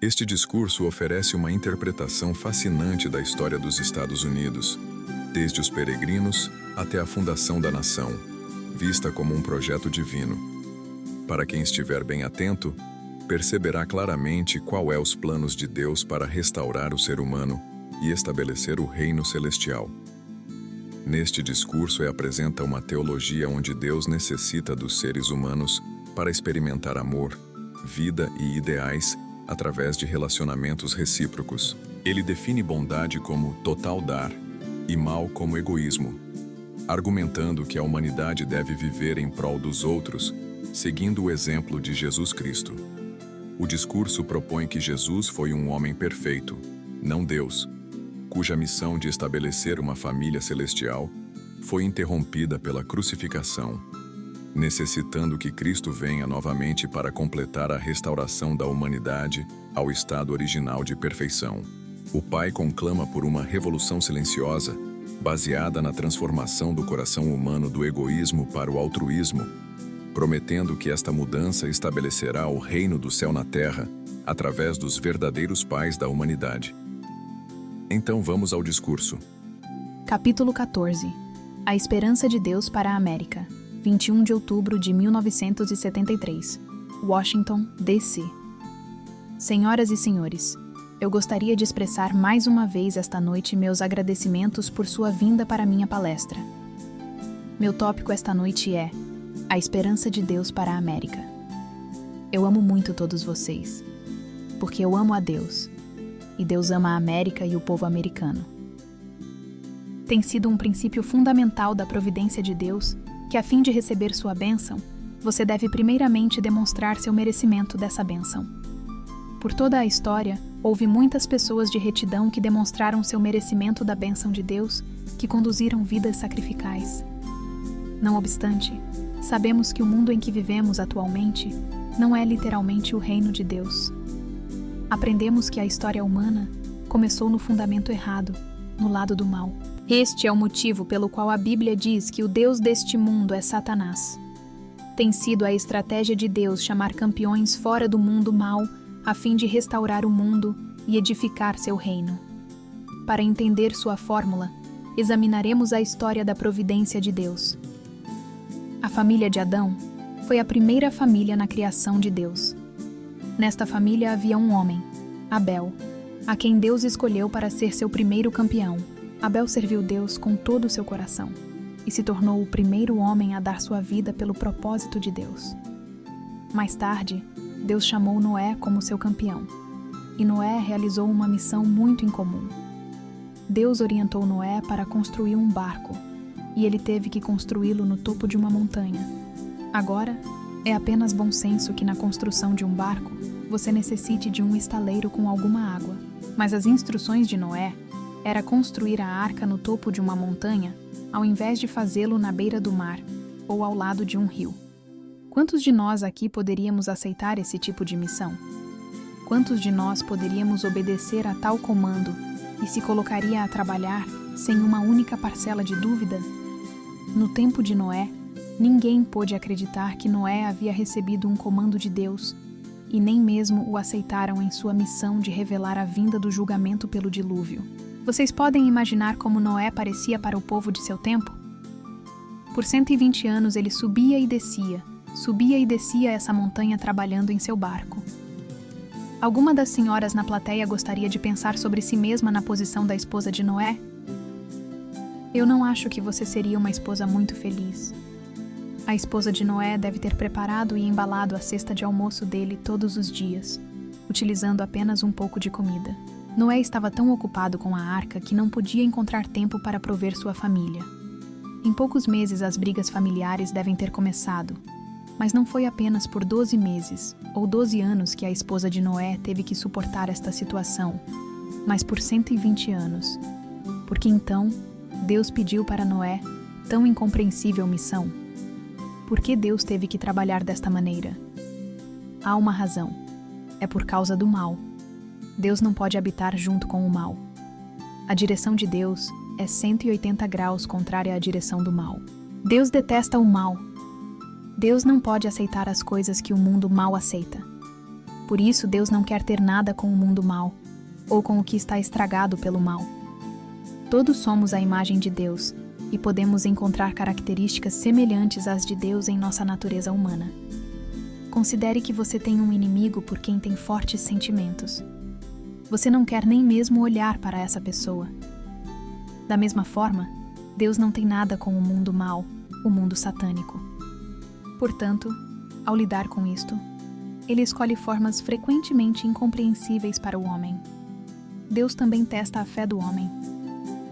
Este discurso oferece uma interpretação fascinante da história dos Estados Unidos, desde os peregrinos até a fundação da nação, vista como um projeto divino. Para quem estiver bem atento, perceberá claramente qual é os planos de Deus para restaurar o ser humano e estabelecer o reino celestial. Neste discurso apresenta uma teologia onde Deus necessita dos seres humanos para experimentar amor, vida e ideais através de relacionamentos recíprocos. Ele define bondade como total dar e mal como egoísmo, argumentando que a humanidade deve viver em prol dos outros, seguindo o exemplo de Jesus Cristo. O discurso propõe que Jesus foi um homem perfeito, não Deus, cuja missão de estabelecer uma família celestial foi interrompida pela crucificação, necessitando que Cristo venha novamente para completar a restauração da humanidade ao estado original de perfeição. O Pai conclama por uma revolução silenciosa, baseada na transformação do coração humano do egoísmo para o altruísmo, prometendo que esta mudança estabelecerá o reino do céu na terra através dos verdadeiros pais da humanidade. Então vamos ao discurso. Capítulo 14. A esperança de Deus para a América. 21 de outubro de 1973. Washington, D.C. Senhoras e senhores, eu gostaria de expressar mais uma vez esta noite meus agradecimentos por sua vinda para minha palestra. Meu tópico esta noite é a esperança de Deus para a América. Eu amo muito todos vocês, porque eu amo a Deus. E Deus ama a América e o povo americano. Tem sido um princípio fundamental da providência de Deus que, a fim de receber sua bênção, você deve primeiramente demonstrar seu merecimento dessa bênção. Por toda a história, houve muitas pessoas de retidão que demonstraram seu merecimento da bênção de Deus, que conduziram vidas sacrificais. Não obstante, sabemos que o mundo em que vivemos atualmente não é literalmente o reino de Deus. Aprendemos que a história humana começou no fundamento errado, no lado do mal. Este é o motivo pelo qual a Bíblia diz que o Deus deste mundo é Satanás. Tem sido a estratégia de Deus chamar campeões fora do mundo mal, a fim de restaurar o mundo e edificar seu reino. Para entender sua fórmula, examinaremos a história da providência de Deus. A família de Adão foi a primeira família na criação de Deus. Nesta família havia um homem, Abel, a quem Deus escolheu para ser seu primeiro campeão. Abel serviu Deus com todo o seu coração e se tornou o primeiro homem a dar sua vida pelo propósito de Deus. Mais tarde, Deus chamou Noé como seu campeão, e Noé realizou uma missão muito incomum. Deus orientou Noé para construir um barco, e ele teve que construí-lo no topo de uma montanha. Agora, é apenas bom senso que na construção de um barco, você necessite de um estaleiro com alguma água. Mas as instruções de Noé era construir a arca no topo de uma montanha, ao invés de fazê-lo na beira do mar ou ao lado de um rio. Quantos de nós aqui poderíamos aceitar esse tipo de missão? Quantos de nós poderíamos obedecer a tal comando e se colocaria a trabalhar sem uma única parcela de dúvida? No tempo de Noé, ninguém pôde acreditar que Noé havia recebido um comando de Deus, e nem mesmo o aceitaram em sua missão de revelar a vinda do julgamento pelo dilúvio. Vocês podem imaginar como Noé parecia para o povo de seu tempo? Por 120 anos ele subia e descia essa montanha trabalhando em seu barco. Alguma das senhoras na plateia gostaria de pensar sobre si mesma na posição da esposa de Noé? Eu não acho que você seria uma esposa muito feliz. A esposa de Noé deve ter preparado e embalado a cesta de almoço dele todos os dias, utilizando apenas um pouco de comida. Noé estava tão ocupado com a arca que não podia encontrar tempo para prover sua família. Em poucos meses as brigas familiares devem ter começado, mas não foi apenas por 12 meses ou 12 anos que a esposa de Noé teve que suportar esta situação, mas por 120 anos, porque então Deus pediu para Noé tão incompreensível missão. Por que Deus teve que trabalhar desta maneira? Há uma razão. É por causa do mal. Deus não pode habitar junto com o mal. A direção de Deus é 180 graus contrária à direção do mal. Deus detesta o mal. Deus não pode aceitar as coisas que o mundo mal aceita. Por isso, Deus não quer ter nada com o mundo mau, ou com o que está estragado pelo mal. Todos somos a imagem de Deus, e podemos encontrar características semelhantes às de Deus em nossa natureza humana. Considere que você tem um inimigo por quem tem fortes sentimentos. Você não quer nem mesmo olhar para essa pessoa. Da mesma forma, Deus não tem nada com o mundo mau, o mundo satânico. Portanto, ao lidar com isto, Ele escolhe formas frequentemente incompreensíveis para o homem. Deus também testa a fé do homem.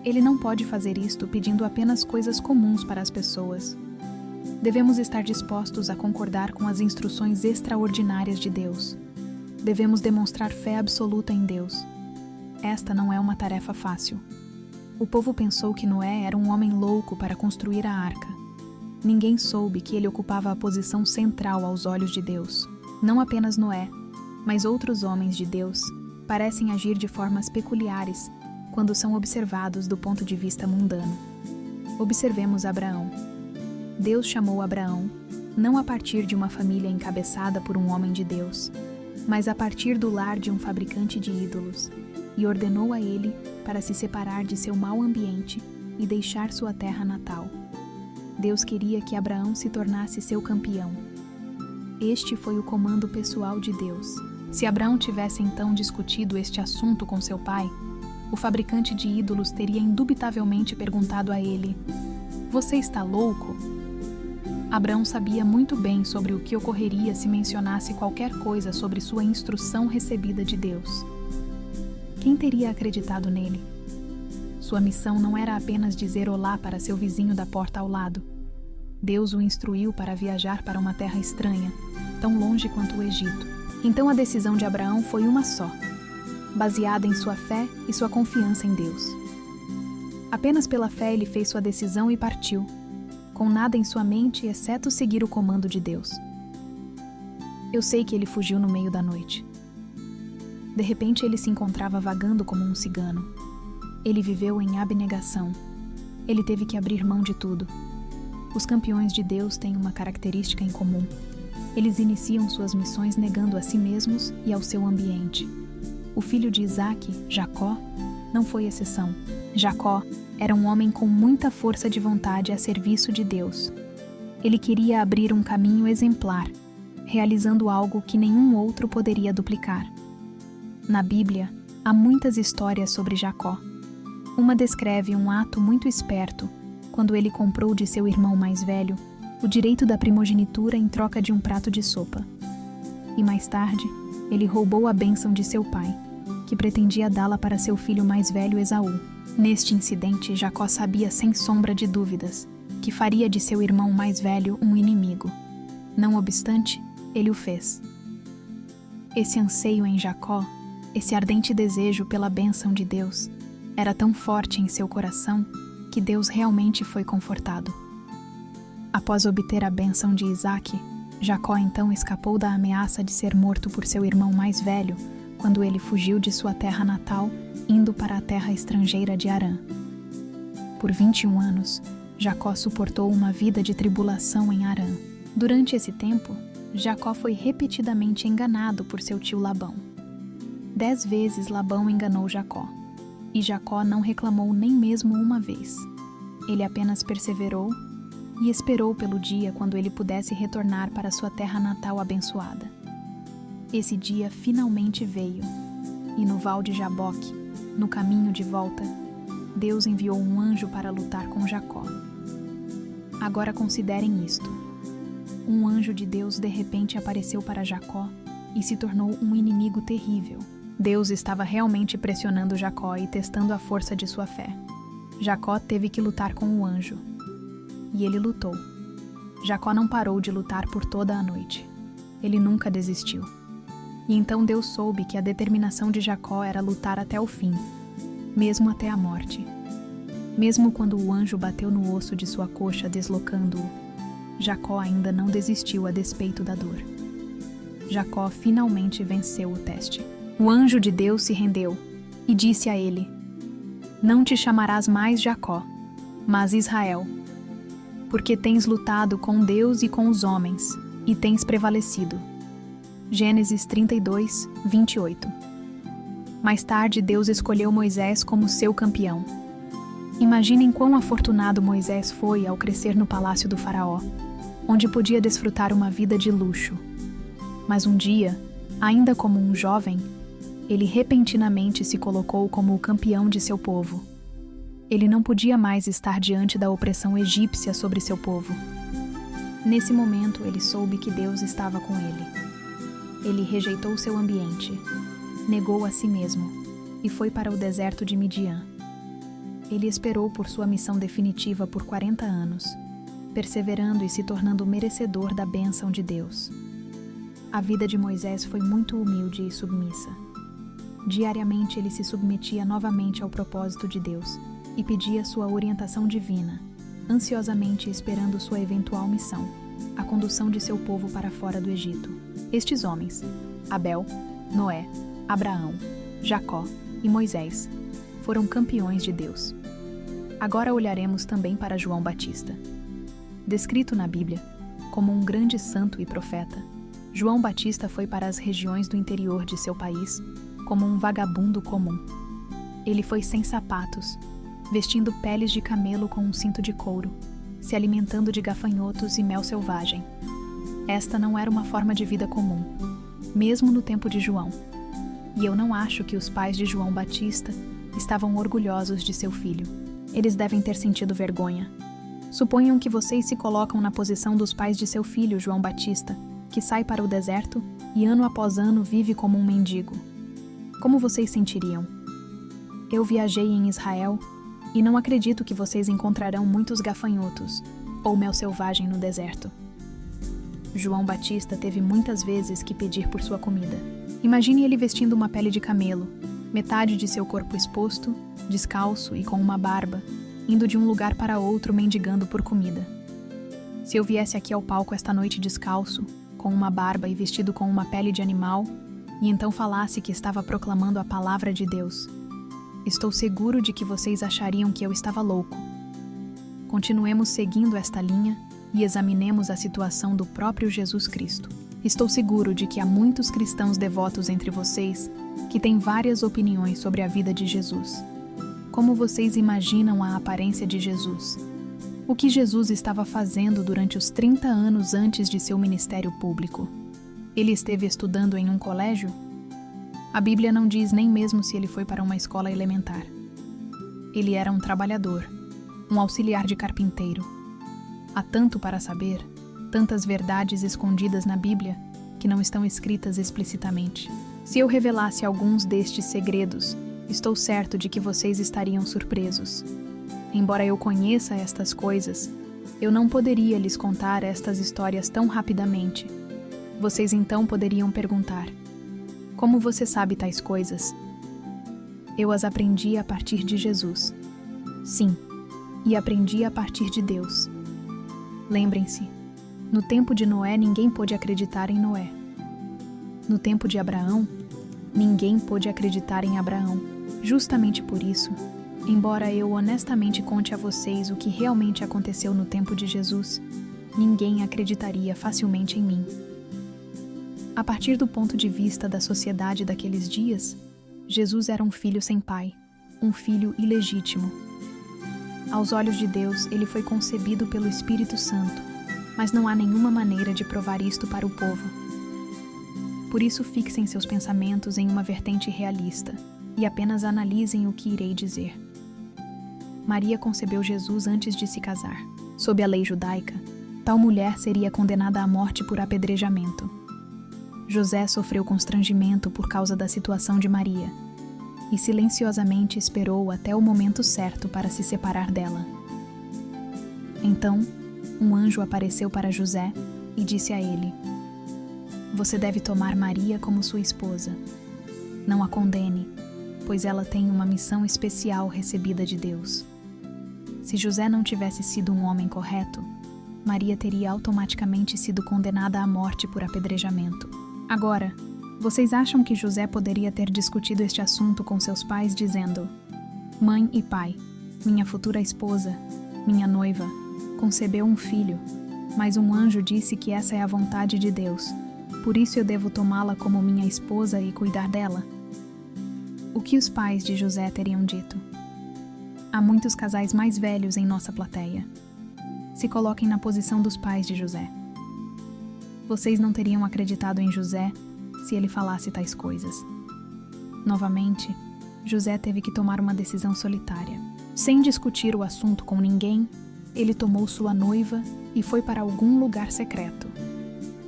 Ele não pode fazer isto pedindo apenas coisas comuns para as pessoas. Devemos estar dispostos a concordar com as instruções extraordinárias de Deus. Devemos demonstrar fé absoluta em Deus. Esta não é uma tarefa fácil. O povo pensou que Noé era um homem louco para construir a arca. Ninguém soube que ele ocupava a posição central aos olhos de Deus. Não apenas Noé, mas outros homens de Deus parecem agir de formas peculiares quando são observados do ponto de vista mundano. Observemos Abraão. Deus chamou Abraão não a partir de uma família encabeçada por um homem de Deus, mas a partir do lar de um fabricante de ídolos, e ordenou a ele para se separar de seu mau ambiente e deixar sua terra natal. Deus queria que Abraão se tornasse seu campeão. Este foi o comando pessoal de Deus. Se Abraão tivesse então discutido este assunto com seu pai, o fabricante de ídolos teria indubitavelmente perguntado a ele: "Você está louco?" Abraão sabia muito bem sobre o que ocorreria se mencionasse qualquer coisa sobre sua instrução recebida de Deus. Quem teria acreditado nele? Sua missão não era apenas dizer olá para seu vizinho da porta ao lado. Deus o instruiu para viajar para uma terra estranha, tão longe quanto o Egito. Então a decisão de Abraão foi uma só, baseada em sua fé e sua confiança em Deus. Apenas pela fé ele fez sua decisão e partiu, com nada em sua mente exceto seguir o comando de Deus. Eu sei que ele fugiu no meio da noite. De repente ele se encontrava vagando como um cigano. Ele viveu em abnegação. Ele teve que abrir mão de tudo. Os campeões de Deus têm uma característica em comum. Eles iniciam suas missões negando a si mesmos e ao seu ambiente. O filho de Isaque, Jacó, não foi exceção. Jacó era um homem com muita força de vontade a serviço de Deus. Ele queria abrir um caminho exemplar, realizando algo que nenhum outro poderia duplicar. Na Bíblia, há muitas histórias sobre Jacó. Uma descreve um ato muito esperto, quando ele comprou de seu irmão mais velho o direito da primogenitura em troca de um prato de sopa. E mais tarde, ele roubou a bênção de seu pai, que pretendia dá-la para seu filho mais velho Esaú. Neste incidente, Jacó sabia sem sombra de dúvidas que faria de seu irmão mais velho um inimigo. Não obstante, ele o fez. Esse anseio em Jacó, esse ardente desejo pela bênção de Deus, era tão forte em seu coração que Deus realmente foi confortado. Após obter a bênção de Isaque, Jacó então escapou da ameaça de ser morto por seu irmão mais velho quando ele fugiu de sua terra natal, indo para a terra estrangeira de Harã. Por 21 anos, Jacó suportou uma vida de tribulação em Harã. Durante esse tempo, Jacó foi repetidamente enganado por seu tio Labão. 10 vezes Labão enganou Jacó, e Jacó não reclamou nem mesmo uma vez. Ele apenas perseverou e esperou pelo dia quando ele pudesse retornar para sua terra natal abençoada. Esse dia finalmente veio, e no val de Jaboque, no caminho de volta, Deus enviou um anjo para lutar com Jacó. Agora considerem isto. Um anjo de Deus de repente apareceu para Jacó e se tornou um inimigo terrível. Deus estava realmente pressionando Jacó e testando a força de sua fé. Jacó teve que lutar com o anjo. E ele lutou. Jacó não parou de lutar por toda a noite. Ele nunca desistiu. E então Deus soube que a determinação de Jacó era lutar até o fim, mesmo até a morte. Mesmo quando o anjo bateu no osso de sua coxa, deslocando-o, Jacó ainda não desistiu a despeito da dor. Jacó finalmente venceu o teste. O anjo de Deus se rendeu e disse a ele: "Não te chamarás mais Jacó, mas Israel, porque tens lutado com Deus e com os homens, e tens prevalecido." Gênesis 32, 28. Mais tarde, Deus escolheu Moisés como seu campeão. Imaginem quão afortunado Moisés foi ao crescer no palácio do faraó, onde podia desfrutar uma vida de luxo. Mas um dia, ainda como um jovem, ele repentinamente se colocou como o campeão de seu povo. Ele não podia mais estar diante da opressão egípcia sobre seu povo. Nesse momento, ele soube que Deus estava com ele. Ele rejeitou seu ambiente, negou a si mesmo e foi para o deserto de Midian. Ele esperou por sua missão definitiva por 40 anos, perseverando e se tornando merecedor da bênção de Deus. A vida de Moisés foi muito humilde e submissa. Diariamente ele se submetia novamente ao propósito de Deus e pedia sua orientação divina, ansiosamente esperando sua eventual missão, a condução de seu povo para fora do Egito. Estes homens, Abel, Noé, Abraão, Jacó e Moisés, foram campeões de Deus. Agora olharemos também para João Batista. Descrito na Bíblia como um grande santo e profeta, João Batista foi para as regiões do interior de seu país como um vagabundo comum. Ele foi sem sapatos, vestindo peles de camelo com um cinto de couro, se alimentando de gafanhotos e mel selvagem. Esta não era uma forma de vida comum, mesmo no tempo de João. E eu não acho que os pais de João Batista estavam orgulhosos de seu filho. Eles devem ter sentido vergonha. Suponham que vocês se colocam na posição dos pais de seu filho, João Batista, que sai para o deserto e ano após ano vive como um mendigo. Como vocês sentiriam? Eu viajei em Israel e não acredito que vocês encontrarão muitos gafanhotos ou mel selvagem no deserto. João Batista teve muitas vezes que pedir por sua comida. Imagine ele vestindo uma pele de camelo, metade de seu corpo exposto, descalço e com uma barba, indo de um lugar para outro mendigando por comida. Se eu viesse aqui ao palco esta noite descalço, com uma barba e vestido com uma pele de animal, e então falasse que estava proclamando a palavra de Deus, estou seguro de que vocês achariam que eu estava louco. Continuemos seguindo esta linha e examinemos a situação do próprio Jesus Cristo. Estou seguro de que há muitos cristãos devotos entre vocês que têm várias opiniões sobre a vida de Jesus. Como vocês imaginam a aparência de Jesus? O que Jesus estava fazendo durante os 30 anos antes de seu ministério público? Ele esteve estudando em um colégio? A Bíblia não diz nem mesmo se ele foi para uma escola elementar. Ele era um trabalhador, um auxiliar de carpinteiro. Há tanto para saber, tantas verdades escondidas na Bíblia que não estão escritas explicitamente. Se eu revelasse alguns destes segredos, estou certo de que vocês estariam surpresos. Embora eu conheça estas coisas, eu não poderia lhes contar estas histórias tão rapidamente. Vocês então poderiam perguntar: como você sabe tais coisas? Eu as aprendi a partir de Jesus. Sim, e aprendi a partir de Deus. Lembrem-se, no tempo de Noé ninguém pôde acreditar em Noé. No tempo de Abraão, ninguém pôde acreditar em Abraão. Justamente por isso, embora eu honestamente conte a vocês o que realmente aconteceu no tempo de Jesus, ninguém acreditaria facilmente em mim. A partir do ponto de vista da sociedade daqueles dias, Jesus era um filho sem pai, um filho ilegítimo. Aos olhos de Deus, ele foi concebido pelo Espírito Santo, mas não há nenhuma maneira de provar isto para o povo. Por isso, fixem seus pensamentos em uma vertente realista e apenas analisem o que irei dizer. Maria concebeu Jesus antes de se casar. Sob a lei judaica, tal mulher seria condenada à morte por apedrejamento. José sofreu constrangimento por causa da situação de Maria e silenciosamente esperou até o momento certo para se separar dela. Então, um anjo apareceu para José e disse a ele: "Você deve tomar Maria como sua esposa. Não a condene, pois ela tem uma missão especial recebida de Deus." Se José não tivesse sido um homem correto, Maria teria automaticamente sido condenada à morte por apedrejamento. Agora, vocês acham que José poderia ter discutido este assunto com seus pais dizendo: "Mãe e pai, minha futura esposa, minha noiva, concebeu um filho, mas um anjo disse que essa é a vontade de Deus. Por isso eu devo tomá-la como minha esposa e cuidar dela? O que os pais de José teriam dito? Há muitos casais mais velhos em nossa plateia. Se coloquem na posição dos pais de José. Vocês não teriam acreditado em José se ele falasse tais coisas. Novamente, José teve que tomar uma decisão solitária. Sem discutir o assunto com ninguém, ele tomou sua noiva e foi para algum lugar secreto.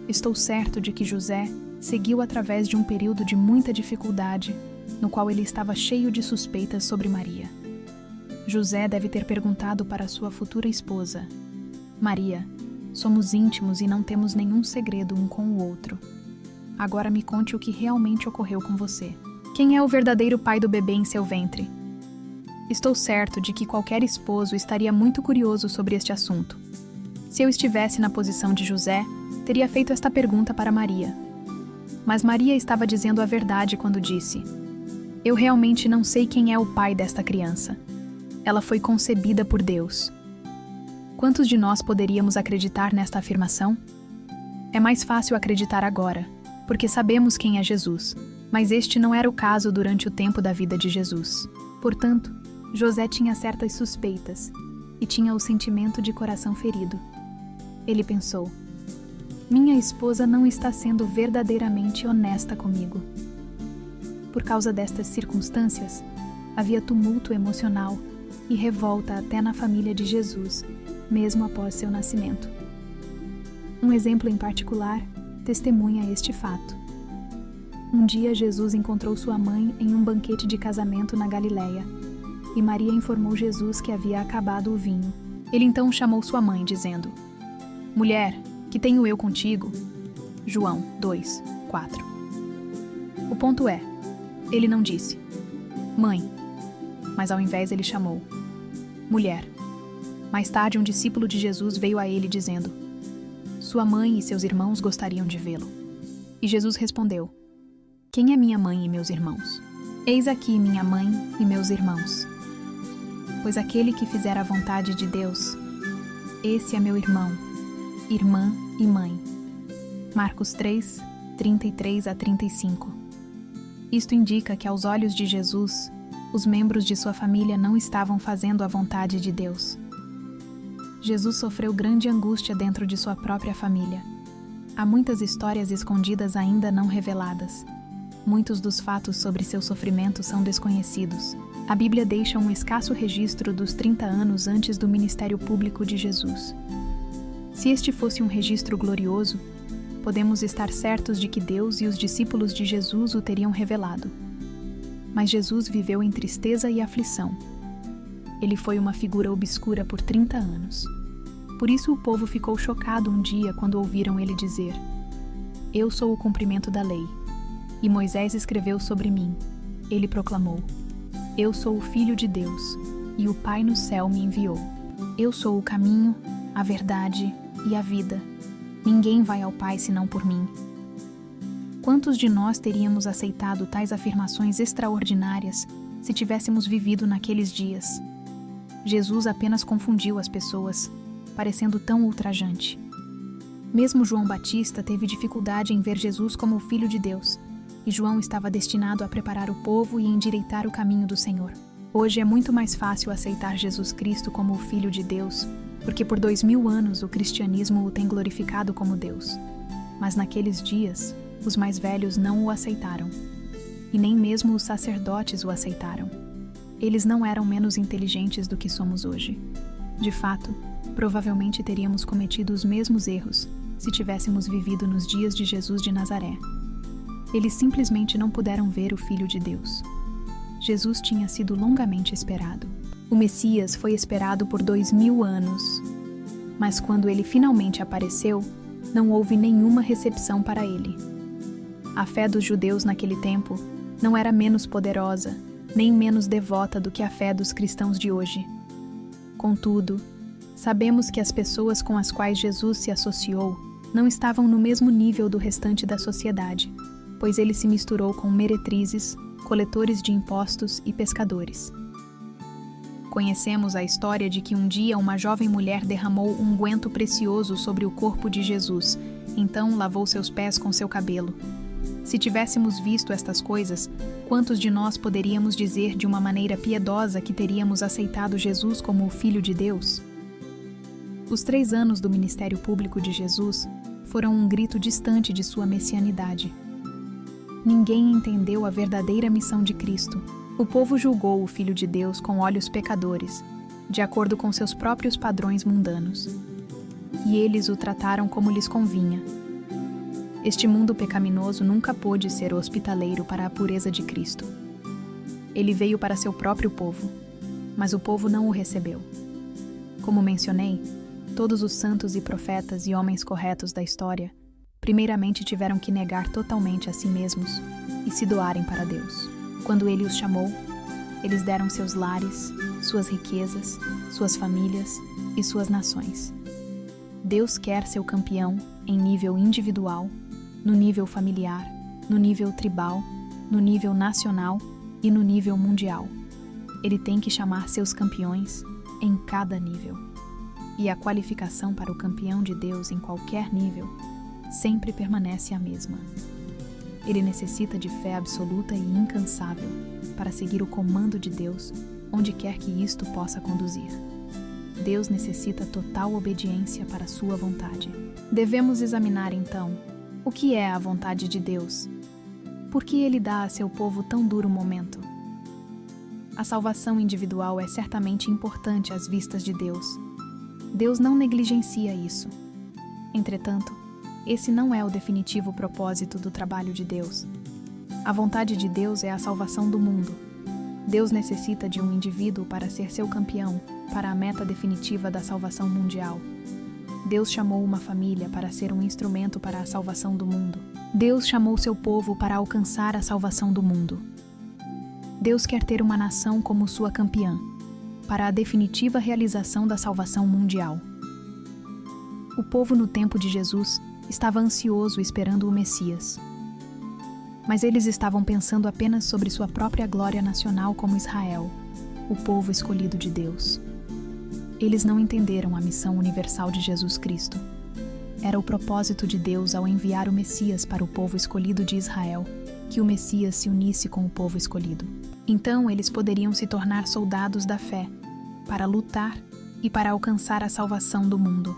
Estou certo de que José seguiu através de um período de muita dificuldade, no qual ele estava cheio de suspeitas sobre Maria. José deve ter perguntado para sua futura esposa: Maria, somos íntimos e não temos nenhum segredo um com o outro. Agora me conte o que realmente ocorreu com você. Quem é o verdadeiro pai do bebê em seu ventre? Estou certo de que qualquer esposo estaria muito curioso sobre este assunto. Se eu estivesse na posição de José, teria feito esta pergunta para Maria. Mas Maria estava dizendo a verdade quando disse: Eu realmente não sei quem é o pai desta criança. Ela foi concebida por Deus. Quantos de nós poderíamos acreditar nesta afirmação? É mais fácil acreditar agora, porque sabemos quem é Jesus, mas este não era o caso durante o tempo da vida de Jesus. Portanto, José tinha certas suspeitas e tinha o sentimento de coração ferido. Ele pensou: minha esposa não está sendo verdadeiramente honesta comigo. Por causa destas circunstâncias, havia tumulto emocional e revolta até na família de Jesus, mesmo após seu nascimento. Um exemplo em particular testemunha este fato. Um dia Jesus encontrou sua mãe em um banquete de casamento na Galileia, e Maria informou Jesus que havia acabado o vinho. Ele então chamou sua mãe, dizendo: Mulher, que tenho eu contigo? João 2:4. O ponto é, ele não disse: Mãe, mas ao invés ele chamou: Mulher. Mais tarde, um discípulo de Jesus veio a ele dizendo: Sua mãe e seus irmãos gostariam de vê-lo. E Jesus respondeu: Quem é minha mãe e meus irmãos? Eis aqui minha mãe e meus irmãos. Pois aquele que fizer a vontade de Deus, esse é meu irmão, irmã e mãe. Marcos 3, 33-35. Isto indica que aos olhos de Jesus, os membros de sua família não estavam fazendo a vontade de Deus. Jesus sofreu grande angústia dentro de sua própria família. Há muitas histórias escondidas ainda não reveladas. Muitos dos fatos sobre seu sofrimento são desconhecidos. A Bíblia deixa um escasso registro dos 30 anos antes do ministério público de Jesus. Se este fosse um registro glorioso, podemos estar certos de que Deus e os discípulos de Jesus o teriam revelado. Mas Jesus viveu em tristeza e aflição. Ele foi uma figura obscura por 30 anos. Por isso o povo ficou chocado um dia quando ouviram ele dizer: Eu sou o cumprimento da lei. E Moisés escreveu sobre mim. Ele proclamou: Eu sou o Filho de Deus, e o Pai no céu me enviou. Eu sou o caminho, a verdade e a vida. Ninguém vai ao Pai senão por mim. Quantos de nós teríamos aceitado tais afirmações extraordinárias se tivéssemos vivido naqueles dias? Jesus apenas confundiu as pessoas, parecendo tão ultrajante. Mesmo João Batista teve dificuldade em ver Jesus como o Filho de Deus, e João estava destinado a preparar o povo e endireitar o caminho do Senhor. Hoje é muito mais fácil aceitar Jesus Cristo como o Filho de Deus, porque por 2000 anos o cristianismo o tem glorificado como Deus. Mas naqueles dias, os mais velhos não o aceitaram, e nem mesmo os sacerdotes o aceitaram. Eles não eram menos inteligentes do que somos hoje. De fato, provavelmente teríamos cometido os mesmos erros se tivéssemos vivido nos dias de Jesus de Nazaré. Eles simplesmente não puderam ver o Filho de Deus. Jesus tinha sido longamente esperado. O Messias foi esperado por 2000 anos. Mas quando ele finalmente apareceu, não houve nenhuma recepção para ele. A fé dos judeus naquele tempo não era menos poderosa, nem menos devota do que a fé dos cristãos de hoje. Contudo, sabemos que as pessoas com as quais Jesus se associou não estavam no mesmo nível do restante da sociedade, pois ele se misturou com meretrizes, coletores de impostos e pescadores. Conhecemos a história de que um dia uma jovem mulher derramou um unguento precioso sobre o corpo de Jesus Então lavou seus pés com seu cabelo. Se tivéssemos visto estas coisas, quantos de nós poderíamos dizer de uma maneira piedosa que teríamos aceitado Jesus como o Filho de Deus? Os 3 anos do ministério público de Jesus foram um grito distante de sua messianidade. Ninguém entendeu a verdadeira missão de Cristo. O povo julgou o Filho de Deus com olhos pecadores, de acordo com seus próprios padrões mundanos. E eles o trataram como lhes convinha. Este mundo pecaminoso nunca pôde ser hospitaleiro para a pureza de Cristo. Ele veio para seu próprio povo, mas o povo não o recebeu. Como mencionei, todos os santos e profetas e homens corretos da história primeiramente tiveram que negar totalmente a si mesmos e se doarem para Deus. Quando Ele os chamou, eles deram seus lares, suas riquezas, suas famílias e suas nações. Deus quer seu campeão em nível individual, no nível familiar, no nível tribal, no nível nacional e no nível mundial. Ele tem que chamar seus campeões em cada nível. E a qualificação para o campeão de Deus em qualquer nível sempre permanece a mesma. Ele necessita de fé absoluta e incansável para seguir o comando de Deus onde quer que isto possa conduzir. Deus necessita total obediência para sua vontade. Devemos examinar, então, o que é a vontade de Deus? Por que Ele dá a seu povo tão duro momento? A salvação individual é certamente importante às vistas de Deus. Deus não negligencia isso. Entretanto, esse não é o definitivo propósito do trabalho de Deus. A vontade de Deus é a salvação do mundo. Deus necessita de um indivíduo para ser seu campeão, para a meta definitiva da salvação mundial. Deus chamou uma família para ser um instrumento para a salvação do mundo. Deus chamou seu povo para alcançar a salvação do mundo. Deus quer ter uma nação como sua campeã, para a definitiva realização da salvação mundial. O povo no tempo de Jesus estava ansioso esperando o Messias. Mas eles estavam pensando apenas sobre sua própria glória nacional como Israel, o povo escolhido de Deus. Eles não entenderam a missão universal de Jesus Cristo. Era o propósito de Deus ao enviar o Messias para o povo escolhido de Israel, que o Messias se unisse com o povo escolhido. Então eles poderiam se tornar soldados da fé, para lutar e para alcançar a salvação do mundo.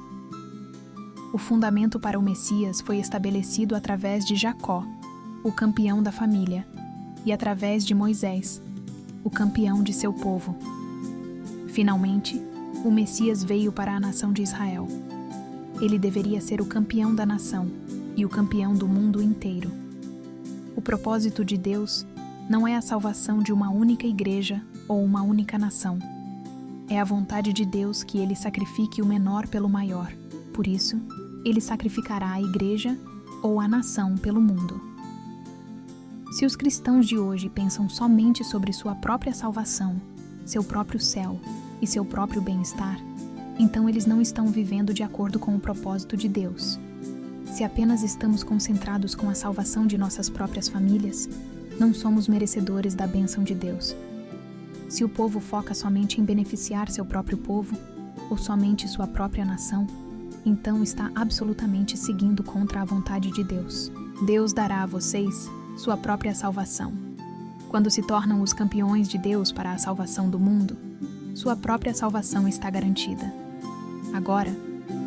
O fundamento para o Messias foi estabelecido através de Jacó, o campeão da família, e através de Moisés, o campeão de seu povo. Finalmente, o Messias veio para a nação de Israel. Ele deveria ser o campeão da nação e o campeão do mundo inteiro. O propósito de Deus não é a salvação de uma única igreja ou uma única nação. É a vontade de Deus que ele sacrifique o menor pelo maior. Por isso, ele sacrificará a igreja ou a nação pelo mundo. Se os cristãos de hoje pensam somente sobre sua própria salvação, seu próprio céu e seu próprio bem-estar, então eles não estão vivendo de acordo com o propósito de Deus. Se apenas estamos concentrados com a salvação de nossas próprias famílias, não somos merecedores da bênção de Deus. Se o povo foca somente em beneficiar seu próprio povo, ou somente sua própria nação, então está absolutamente seguindo contra a vontade de Deus. Deus dará a vocês sua própria salvação. Quando se tornam os campeões de Deus para a salvação do mundo, sua própria salvação está garantida. Agora,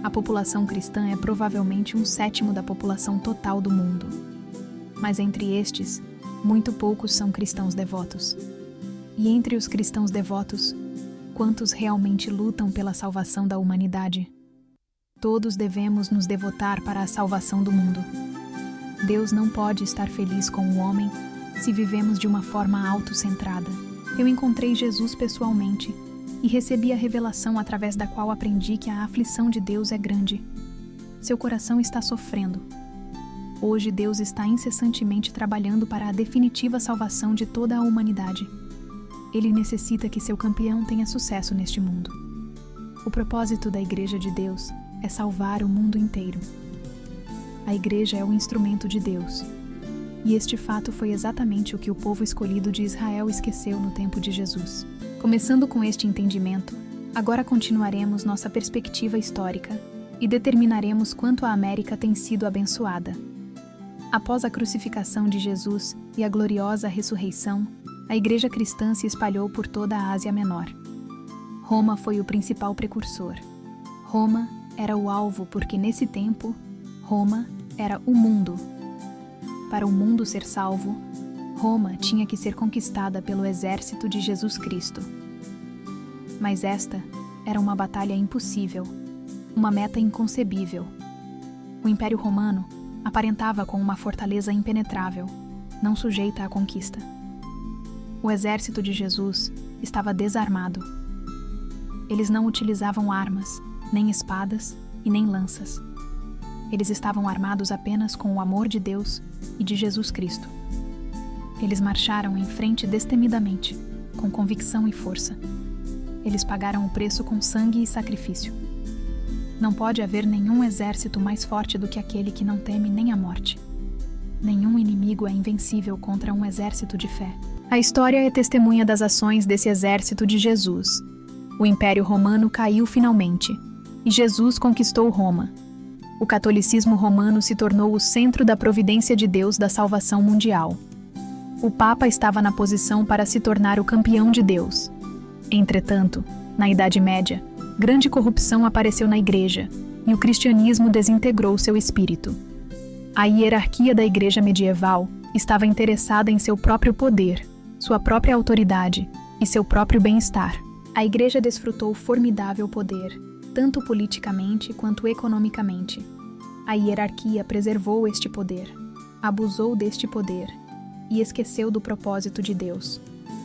a população cristã é provavelmente 1/7 da população total do mundo. Mas entre estes, muito poucos são cristãos devotos. E entre os cristãos devotos, quantos realmente lutam pela salvação da humanidade? Todos devemos nos devotar para a salvação do mundo. Deus não pode estar feliz com o homem se vivemos de uma forma autocentrada. Eu encontrei Jesus pessoalmente e recebi a revelação através da qual aprendi que a aflição de Deus é grande. Seu coração está sofrendo. Hoje Deus está incessantemente trabalhando para a definitiva salvação de toda a humanidade. Ele necessita que seu campeão tenha sucesso neste mundo. O propósito da Igreja de Deus é salvar o mundo inteiro. A Igreja é o instrumento de Deus. E este fato foi exatamente o que o povo escolhido de Israel esqueceu no tempo de Jesus. Começando com este entendimento, agora continuaremos nossa perspectiva histórica e determinaremos quanto a América tem sido abençoada. Após a crucificação de Jesus e a gloriosa ressurreição, a Igreja cristã se espalhou por toda a Ásia Menor. Roma foi o principal precursor. Roma era o alvo porque, nesse tempo, Roma era o mundo. Para o mundo ser salvo, Roma tinha que ser conquistada pelo exército de Jesus Cristo. Mas esta era uma batalha impossível, uma meta inconcebível. O Império Romano aparentava com uma fortaleza impenetrável, não sujeita à conquista. O exército de Jesus estava desarmado. Eles não utilizavam armas, nem espadas e nem lanças. Eles estavam armados apenas com o amor de Deus e de Jesus Cristo. Eles marcharam em frente destemidamente, com convicção e força. Eles pagaram o preço com sangue e sacrifício. Não pode haver nenhum exército mais forte do que aquele que não teme nem a morte. Nenhum inimigo é invencível contra um exército de fé. A história é testemunha das ações desse exército de Jesus. O Império Romano caiu finalmente, e Jesus conquistou Roma. O catolicismo romano se tornou o centro da providência de Deus da salvação mundial. O Papa estava na posição para se tornar o campeão de Deus. Entretanto, na Idade Média, grande corrupção apareceu na Igreja, e o cristianismo desintegrou seu espírito. A hierarquia da Igreja medieval estava interessada em seu próprio poder, sua própria autoridade e seu próprio bem-estar. A Igreja desfrutou formidável poder, tanto politicamente quanto economicamente. A hierarquia preservou este poder, abusou deste poder e esqueceu do propósito de Deus.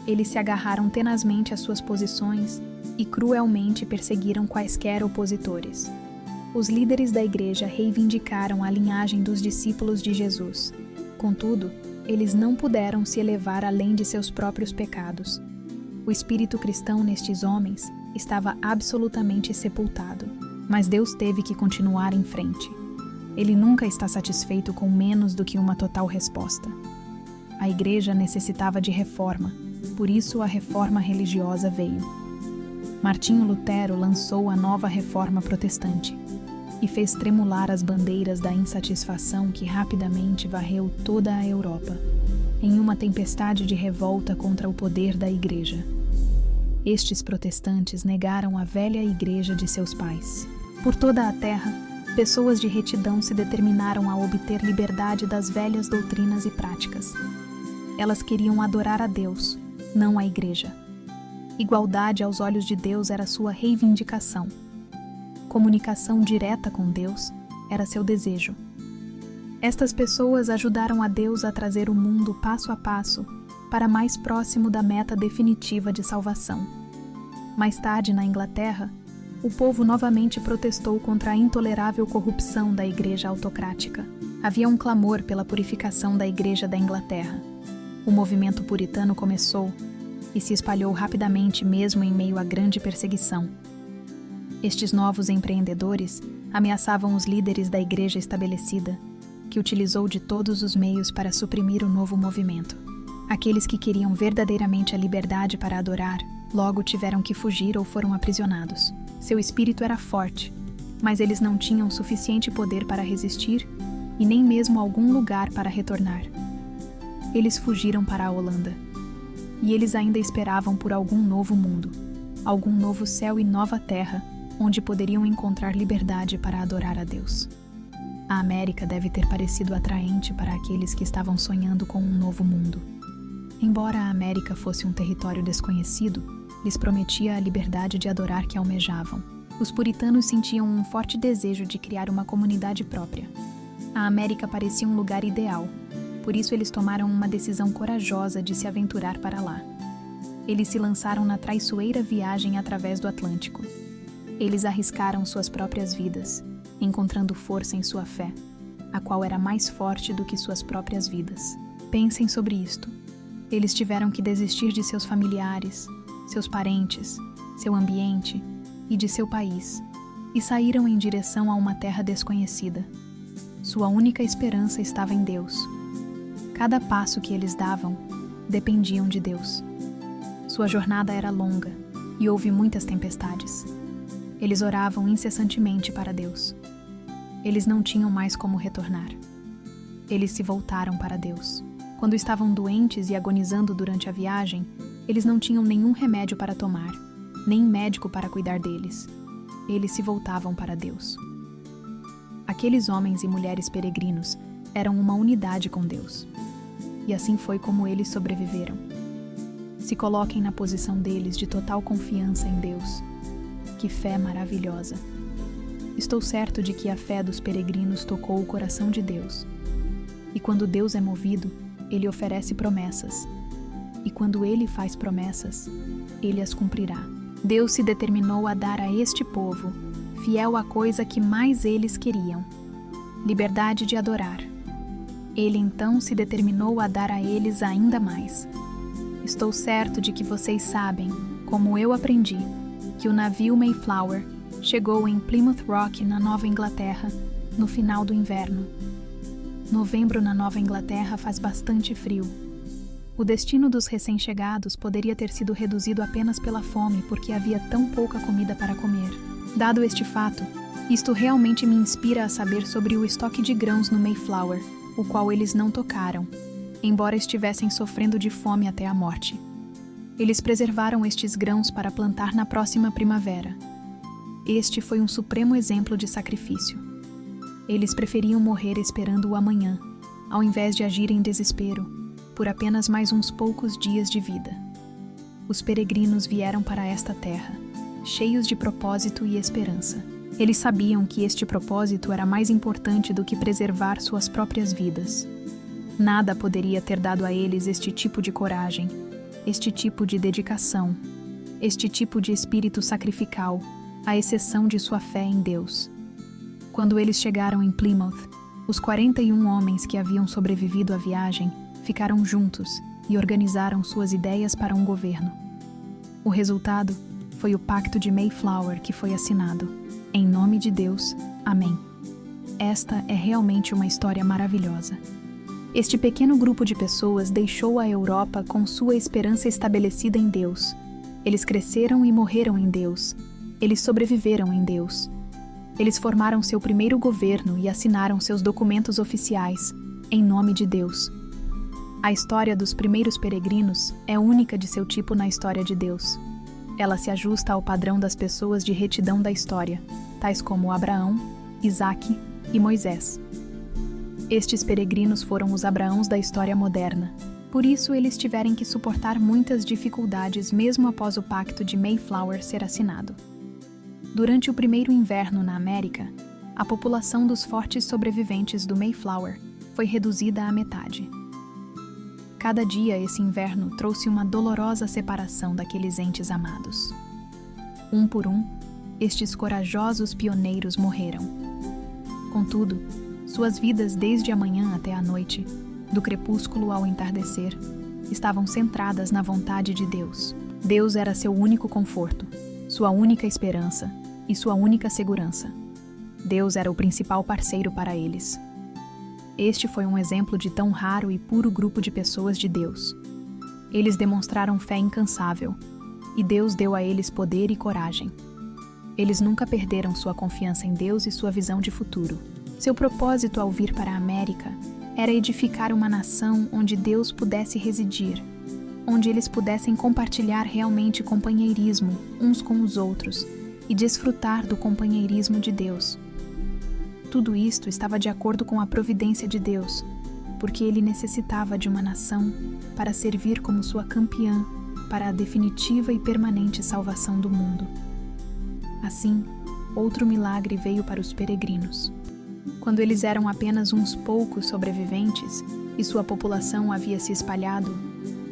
Eles se agarraram tenazmente às suas posições e cruelmente perseguiram quaisquer opositores. Os líderes da Igreja reivindicaram a linhagem dos discípulos de Jesus. Contudo, eles não puderam se elevar além de seus próprios pecados. O espírito cristão nestes homens estava absolutamente sepultado, mas Deus teve que continuar em frente. Ele nunca está satisfeito com menos do que uma total resposta. A Igreja necessitava de reforma, por isso a reforma religiosa veio. Martinho Lutero lançou a nova reforma protestante e fez tremular as bandeiras da insatisfação que rapidamente varreu toda a Europa, em uma tempestade de revolta contra o poder da Igreja. Estes protestantes negaram a velha Igreja de seus pais. Por toda a terra, pessoas de retidão se determinaram a obter liberdade das velhas doutrinas e práticas. Elas queriam adorar a Deus, não a Igreja. Igualdade aos olhos de Deus era sua reivindicação. Comunicação direta com Deus era seu desejo. Estas pessoas ajudaram a Deus a trazer o mundo passo a passo para mais próximo da meta definitiva de salvação. Mais tarde, na Inglaterra, o povo novamente protestou contra a intolerável corrupção da Igreja autocrática. Havia um clamor pela purificação da Igreja da Inglaterra. O movimento puritano começou e se espalhou rapidamente mesmo em meio à grande perseguição. Estes novos empreendedores ameaçavam os líderes da Igreja estabelecida, que utilizou de todos os meios para suprimir o novo movimento. Aqueles que queriam verdadeiramente a liberdade para adorar, logo tiveram que fugir ou foram aprisionados. Seu espírito era forte, mas eles não tinham suficiente poder para resistir e nem mesmo algum lugar para retornar. Eles fugiram para a Holanda. E eles ainda esperavam por algum novo mundo, algum novo céu e nova terra, onde poderiam encontrar liberdade para adorar a Deus. A América deve ter parecido atraente para aqueles que estavam sonhando com um novo mundo. Embora a América fosse um território desconhecido, lhes prometia a liberdade de adorar que almejavam. Os puritanos sentiam um forte desejo de criar uma comunidade própria. A América parecia um lugar ideal, por isso eles tomaram uma decisão corajosa de se aventurar para lá. Eles se lançaram na traiçoeira viagem através do Atlântico. Eles arriscaram suas próprias vidas, encontrando força em sua fé, a qual era mais forte do que suas próprias vidas. Pensem sobre isto. Eles tiveram que desistir de seus familiares, seus parentes, seu ambiente e de seu país, e saíram em direção a uma terra desconhecida. Sua única esperança estava em Deus. Cada passo que eles davam dependiam de Deus. Sua jornada era longa e houve muitas tempestades. Eles oravam incessantemente para Deus. Eles não tinham mais como retornar. Eles se voltaram para Deus. Quando estavam doentes e agonizando durante a viagem, eles não tinham nenhum remédio para tomar, nem médico para cuidar deles. Eles se voltavam para Deus. Aqueles homens e mulheres peregrinos eram uma unidade com Deus. E assim foi como eles sobreviveram. Se coloquem na posição deles de total confiança em Deus. Que fé maravilhosa! Estou certo de que a fé dos peregrinos tocou o coração de Deus. E quando Deus é movido, Ele oferece promessas. E quando Ele faz promessas, Ele as cumprirá. Deus se determinou a dar a este povo, fiel à coisa que mais eles queriam: liberdade de adorar. Ele então se determinou a dar a eles ainda mais. Estou certo de que vocês sabem, como eu aprendi, que o navio Mayflower chegou em Plymouth Rock, na Nova Inglaterra, no final do inverno. Novembro na Nova Inglaterra faz bastante frio. O destino dos recém-chegados poderia ter sido reduzido apenas pela fome, porque havia tão pouca comida para comer. Dado este fato, isto realmente me inspira a saber sobre o estoque de grãos no Mayflower, o qual eles não tocaram, embora estivessem sofrendo de fome até a morte. Eles preservaram estes grãos para plantar na próxima primavera. Este foi um supremo exemplo de sacrifício. Eles preferiam morrer esperando o amanhã, ao invés de agir em desespero, por apenas mais uns poucos dias de vida. Os peregrinos vieram para esta terra, cheios de propósito e esperança. Eles sabiam que este propósito era mais importante do que preservar suas próprias vidas. Nada poderia ter dado a eles este tipo de coragem, este tipo de dedicação, este tipo de espírito sacrificial, à exceção de sua fé em Deus. Quando eles chegaram em Plymouth, os 41 homens que haviam sobrevivido à viagem ficaram juntos e organizaram suas ideias para um governo. O resultado foi o Pacto de Mayflower, que foi assinado. Em nome de Deus, amém. Esta é realmente uma história maravilhosa. Este pequeno grupo de pessoas deixou a Europa com sua esperança estabelecida em Deus. Eles cresceram e morreram em Deus. Eles sobreviveram em Deus. Eles formaram seu primeiro governo e assinaram seus documentos oficiais, em nome de Deus. A história dos primeiros peregrinos é única de seu tipo na história de Deus. Ela se ajusta ao padrão das pessoas de retidão da história, tais como Abraão, Isaque e Moisés. Estes peregrinos foram os Abraãos da história moderna. Por isso, eles tiveram que suportar muitas dificuldades mesmo após o Pacto de Mayflower ser assinado. Durante o primeiro inverno na América, a população dos fortes sobreviventes do Mayflower foi reduzida à metade. Cada dia esse inverno trouxe uma dolorosa separação daqueles entes amados. Um por um, estes corajosos pioneiros morreram. Contudo, suas vidas desde a manhã até a noite, do crepúsculo ao entardecer, estavam centradas na vontade de Deus. Deus era seu único conforto, sua única esperança e sua única segurança. Deus era o principal parceiro para eles. Este foi um exemplo de tão raro e puro grupo de pessoas de Deus. Eles demonstraram fé incansável, e Deus deu a eles poder e coragem. Eles nunca perderam sua confiança em Deus e sua visão de futuro. Seu propósito ao vir para a América era edificar uma nação onde Deus pudesse residir, onde eles pudessem compartilhar realmente companheirismo uns com os outros e desfrutar do companheirismo de Deus. Tudo isto estava de acordo com a providência de Deus, porque ele necessitava de uma nação para servir como sua campeã para a definitiva e permanente salvação do mundo. Assim, outro milagre veio para os peregrinos. Quando eles eram apenas uns poucos sobreviventes e sua população havia se espalhado,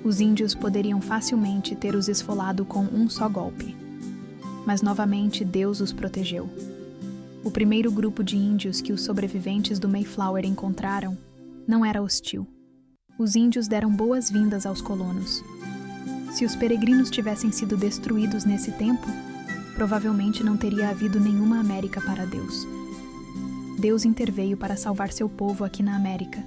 os índios poderiam facilmente ter os esfolado com um só golpe. Mas novamente Deus os protegeu. O primeiro grupo de índios que os sobreviventes do Mayflower encontraram não era hostil. Os índios deram boas-vindas aos colonos. Se os peregrinos tivessem sido destruídos nesse tempo, provavelmente não teria havido nenhuma América para Deus. Deus interveio para salvar seu povo aqui na América.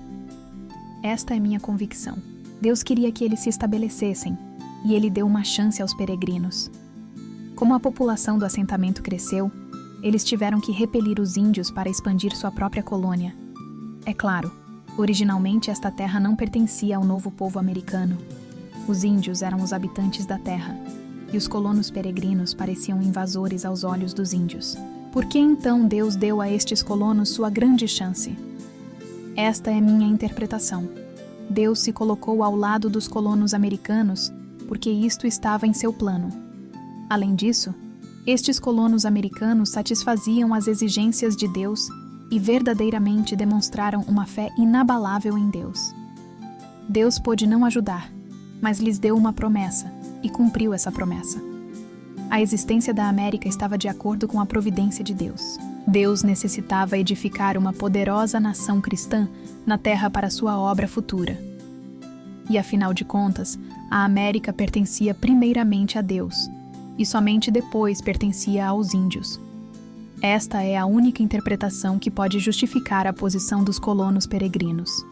Esta é minha convicção. Deus queria que eles se estabelecessem, e ele deu uma chance aos peregrinos. Como a população do assentamento cresceu, eles tiveram que repelir os índios para expandir sua própria colônia. É claro, originalmente esta terra não pertencia ao novo povo americano. Os índios eram os habitantes da terra, e os colonos peregrinos pareciam invasores aos olhos dos índios. Por que então Deus deu a estes colonos sua grande chance? Esta é minha interpretação. Deus se colocou ao lado dos colonos americanos porque isto estava em seu plano. Além disso, estes colonos americanos satisfaziam as exigências de Deus e verdadeiramente demonstraram uma fé inabalável em Deus. Deus pôde não ajudar, mas lhes deu uma promessa e cumpriu essa promessa. A existência da América estava de acordo com a providência de Deus. Deus necessitava edificar uma poderosa nação cristã na terra para sua obra futura. E afinal de contas, a América pertencia primeiramente a Deus, e somente depois pertencia aos índios. Esta é a única interpretação que pode justificar a posição dos colonos peregrinos.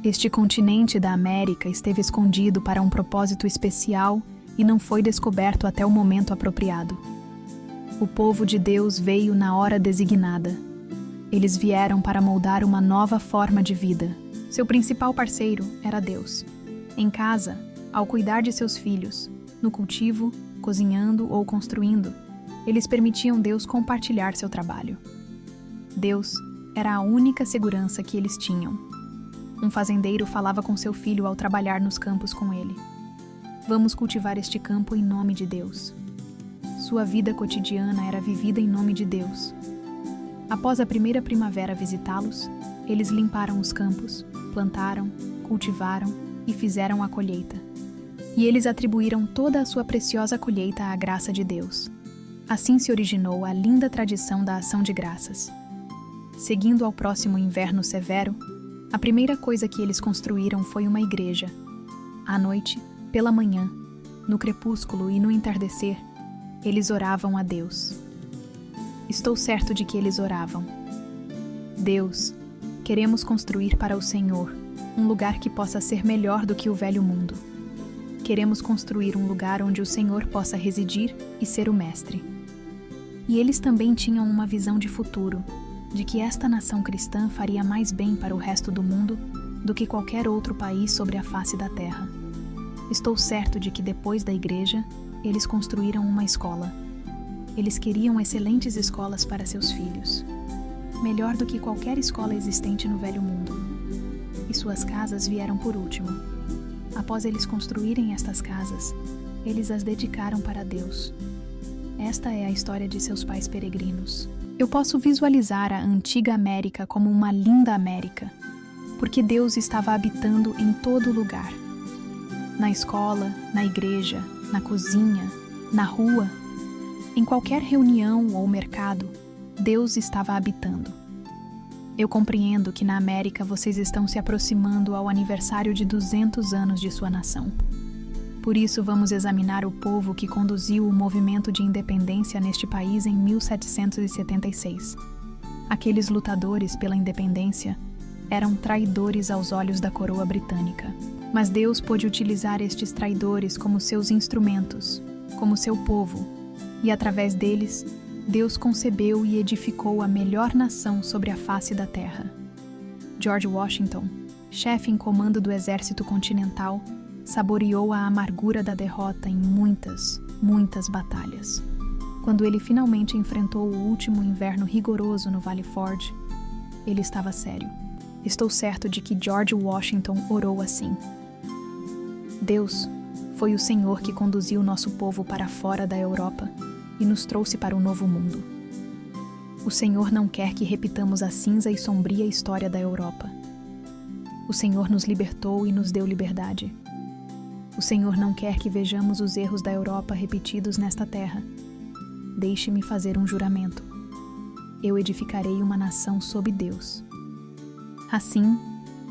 Este continente da América esteve escondido para um propósito especial e não foi descoberto até o momento apropriado. O povo de Deus veio na hora designada. Eles vieram para moldar uma nova forma de vida. Seu principal parceiro era Deus. Em casa, ao cuidar de seus filhos, no cultivo, cozinhando ou construindo, eles permitiam Deus compartilhar seu trabalho. Deus era a única segurança que eles tinham. Um fazendeiro falava com seu filho ao trabalhar nos campos com ele. Vamos cultivar este campo em nome de Deus. Sua vida cotidiana era vivida em nome de Deus. Após a primeira primavera visitá-los, eles limparam os campos, plantaram, cultivaram e fizeram a colheita. E eles atribuíram toda a sua preciosa colheita à graça de Deus. Assim se originou a linda tradição da ação de graças. Seguindo ao próximo inverno severo, a primeira coisa que eles construíram foi uma igreja. À noite, pela manhã, no crepúsculo e no entardecer, eles oravam a Deus. Estou certo de que eles oravam. Deus, queremos construir para o Senhor um lugar que possa ser melhor do que o velho mundo. Queremos construir um lugar onde o Senhor possa residir e ser o mestre. E eles também tinham uma visão de futuro, de que esta nação cristã faria mais bem para o resto do mundo do que qualquer outro país sobre a face da terra. Estou certo de que depois da igreja, eles construíram uma escola. Eles queriam excelentes escolas para seus filhos, melhor do que qualquer escola existente no velho mundo. E suas casas vieram por último. Após eles construírem estas casas, eles as dedicaram para Deus. Esta é a história de seus pais peregrinos. Eu posso visualizar a antiga América como uma linda América, porque Deus estava habitando em todo lugar. Na escola, na igreja, na cozinha, na rua, em qualquer reunião ou mercado, Deus estava habitando. Eu compreendo que na América vocês estão se aproximando ao aniversário de 200 anos de sua nação. Por isso, vamos examinar o povo que conduziu o movimento de independência neste país em 1776. Aqueles lutadores pela independência eram traidores aos olhos da coroa britânica. Mas Deus pôde utilizar estes traidores como seus instrumentos, como seu povo, e através deles, Deus concebeu e edificou a melhor nação sobre a face da terra. George Washington, chefe em comando do exército continental, saboreou a amargura da derrota em muitas, muitas batalhas. Quando ele finalmente enfrentou o último inverno rigoroso no Valley Forge, ele estava sério. Estou certo de que George Washington orou assim: Deus, foi o Senhor que conduziu nosso povo para fora da Europa e nos trouxe para o novo mundo. O Senhor não quer que repitamos a cinza e sombria história da Europa. O Senhor nos libertou e nos deu liberdade. O Senhor não quer que vejamos os erros da Europa repetidos nesta terra. Deixe-me fazer um juramento. Eu edificarei uma nação sob Deus. Assim,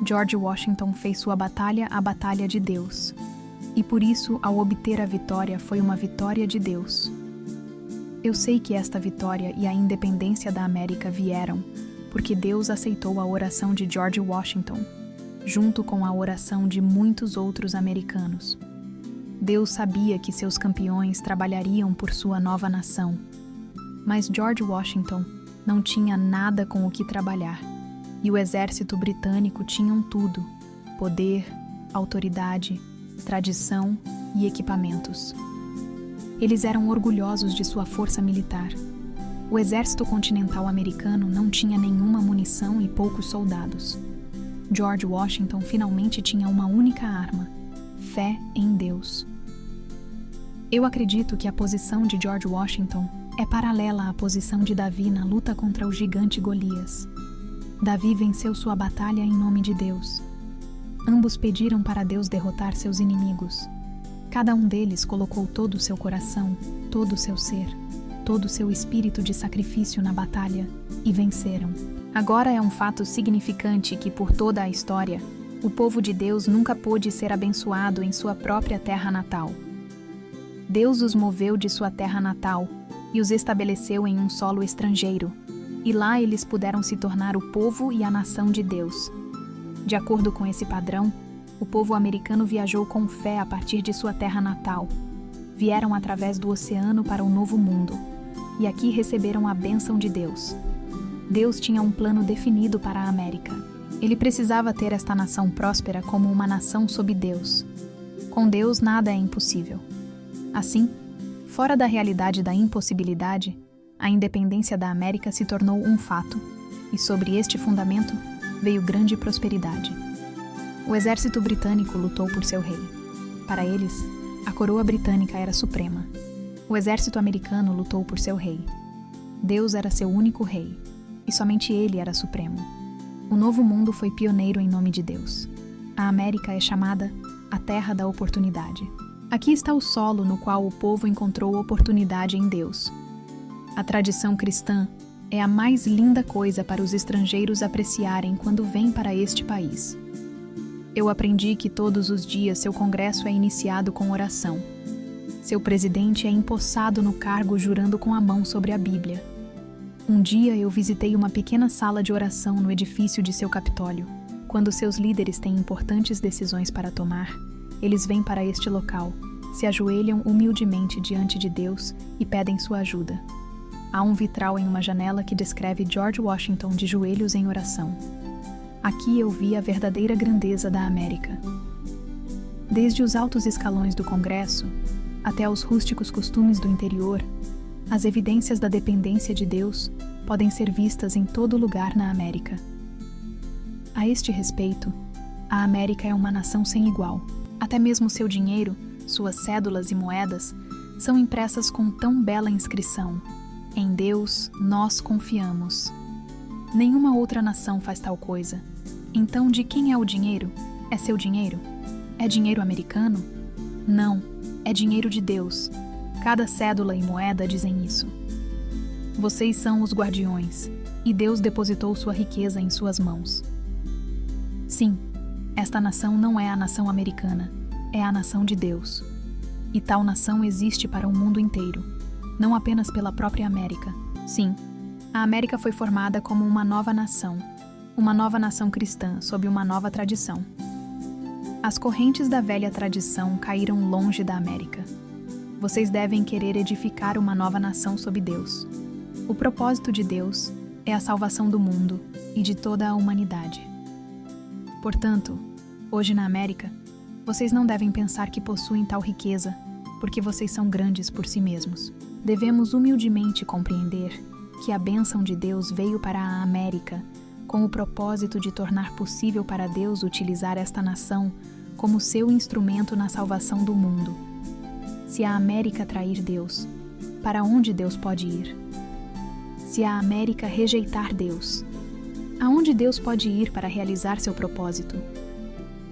George Washington fez sua batalha a batalha de Deus. E por isso, ao obter a vitória, foi uma vitória de Deus. Eu sei que esta vitória e a independência da América vieram porque Deus aceitou a oração de George Washington, junto com a oração de muitos outros americanos. Deus sabia que seus campeões trabalhariam por sua nova nação. Mas George Washington não tinha nada com o que trabalhar. E o exército britânico tinham tudo: poder, autoridade, tradição e equipamentos. Eles eram orgulhosos de sua força militar. O exército continental americano não tinha nenhuma munição e poucos soldados. George Washington finalmente tinha uma única arma: fé em Deus. Eu acredito que a posição de George Washington é paralela à posição de Davi na luta contra o gigante Golias. Davi venceu sua batalha em nome de Deus. Ambos pediram para Deus derrotar seus inimigos. Cada um deles colocou todo o seu coração, todo o seu ser, todo o seu espírito de sacrifício na batalha e venceram. Agora é um fato significante que, por toda a história, o povo de Deus nunca pôde ser abençoado em sua própria terra natal. Deus os moveu de sua terra natal e os estabeleceu em um solo estrangeiro, e lá eles puderam se tornar o povo e a nação de Deus. De acordo com esse padrão, o povo americano viajou com fé a partir de sua terra natal. Vieram através do oceano para o Novo Mundo, e aqui receberam a bênção de Deus. Deus tinha um plano definido para a América. Ele precisava ter esta nação próspera como uma nação sob Deus. Com Deus nada é impossível. Assim, fora da realidade da impossibilidade, a independência da América se tornou um fato, e sobre este fundamento veio grande prosperidade. O exército britânico lutou por seu rei. Para eles, a coroa britânica era suprema. O exército americano lutou por seu rei. Deus era seu único rei, e somente ele era supremo. O Novo Mundo foi pioneiro em nome de Deus. A América é chamada a Terra da Oportunidade. Aqui está o solo no qual o povo encontrou oportunidade em Deus. A tradição cristã é a mais linda coisa para os estrangeiros apreciarem quando vêm para este país. Eu aprendi que todos os dias seu congresso é iniciado com oração. Seu presidente é empossado no cargo jurando com a mão sobre a Bíblia. Um dia eu visitei uma pequena sala de oração no edifício de seu Capitólio. Quando seus líderes têm importantes decisões para tomar, eles vêm para este local, se ajoelham humildemente diante de Deus e pedem sua ajuda. Há um vitral em uma janela que descreve George Washington de joelhos em oração. Aqui eu vi a verdadeira grandeza da América. Desde os altos escalões do Congresso até aos rústicos costumes do interior, as evidências da dependência de Deus podem ser vistas em todo lugar na América. A este respeito, a América é uma nação sem igual. Até mesmo seu dinheiro, suas cédulas e moedas, são impressas com tão bela inscrição: em Deus nós confiamos. Nenhuma outra nação faz tal coisa. Então, de quem é o dinheiro? É seu dinheiro? É dinheiro americano? Não, é dinheiro de Deus. Cada cédula e moeda dizem isso. Vocês são os guardiões, e Deus depositou sua riqueza em suas mãos. Sim, esta nação não é a nação americana, é a nação de Deus. E tal nação existe para o mundo inteiro, não apenas pela própria América. Sim, a América foi formada como uma nova nação cristã sob uma nova tradição. As correntes da velha tradição caíram longe da América. Vocês devem querer edificar uma nova nação sob Deus. O propósito de Deus é a salvação do mundo e de toda a humanidade. Portanto, hoje na América, vocês não devem pensar que possuem tal riqueza, porque vocês são grandes por si mesmos. Devemos humildemente compreender que a bênção de Deus veio para a América com o propósito de tornar possível para Deus utilizar esta nação como seu instrumento na salvação do mundo. Se a América trair Deus, para onde Deus pode ir? Se a América rejeitar Deus, aonde Deus pode ir para realizar seu propósito?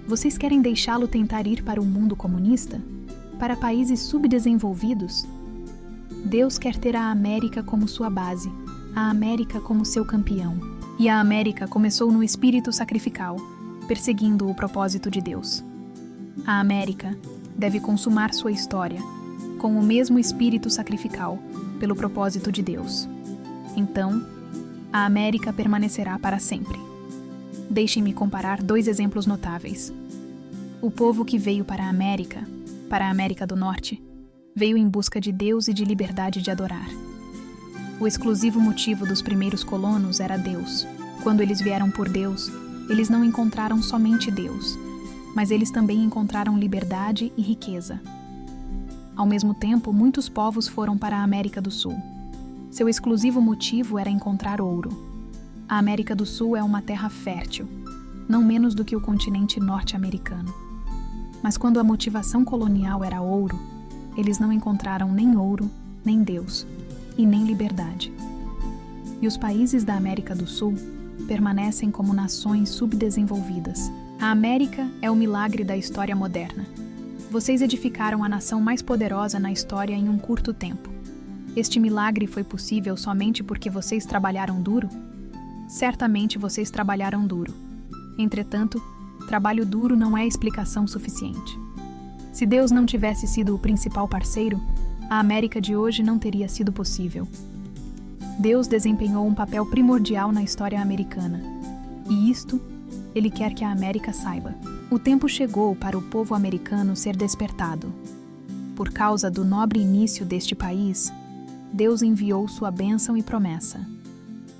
Vocês querem deixá-lo tentar ir para o mundo comunista? Para países subdesenvolvidos? Deus quer ter a América como sua base, a América como seu campeão. E a América começou no espírito sacrificial, perseguindo o propósito de Deus. A América deve consumar sua história com o mesmo espírito sacrificial, pelo propósito de Deus. Então, a América permanecerá para sempre. Deixem-me comparar dois exemplos notáveis. O povo que veio para a América para a América do Norte, veio em busca de Deus e de liberdade de adorar. O exclusivo motivo dos primeiros colonos era Deus. Quando eles vieram por Deus, eles não encontraram somente Deus, mas eles também encontraram liberdade e riqueza. Ao mesmo tempo, muitos povos foram para a América do Sul. Seu exclusivo motivo era encontrar ouro. A América do Sul é uma terra fértil, não menos do que o continente norte-americano. Mas quando a motivação colonial era ouro, eles não encontraram nem ouro, nem Deus, e nem liberdade. E os países da América do Sul permanecem como nações subdesenvolvidas. A América é o milagre da história moderna. Vocês edificaram a nação mais poderosa na história em um curto tempo. Este milagre foi possível somente porque vocês trabalharam duro? Certamente vocês trabalharam duro. Entretanto, trabalho duro não é explicação suficiente. Se Deus não tivesse sido o principal parceiro, a América de hoje não teria sido possível. Deus desempenhou um papel primordial na história americana. E isto, Ele quer que a América saiba. O tempo chegou para o povo americano ser despertado. Por causa do nobre início deste país, Deus enviou sua bênção e promessa.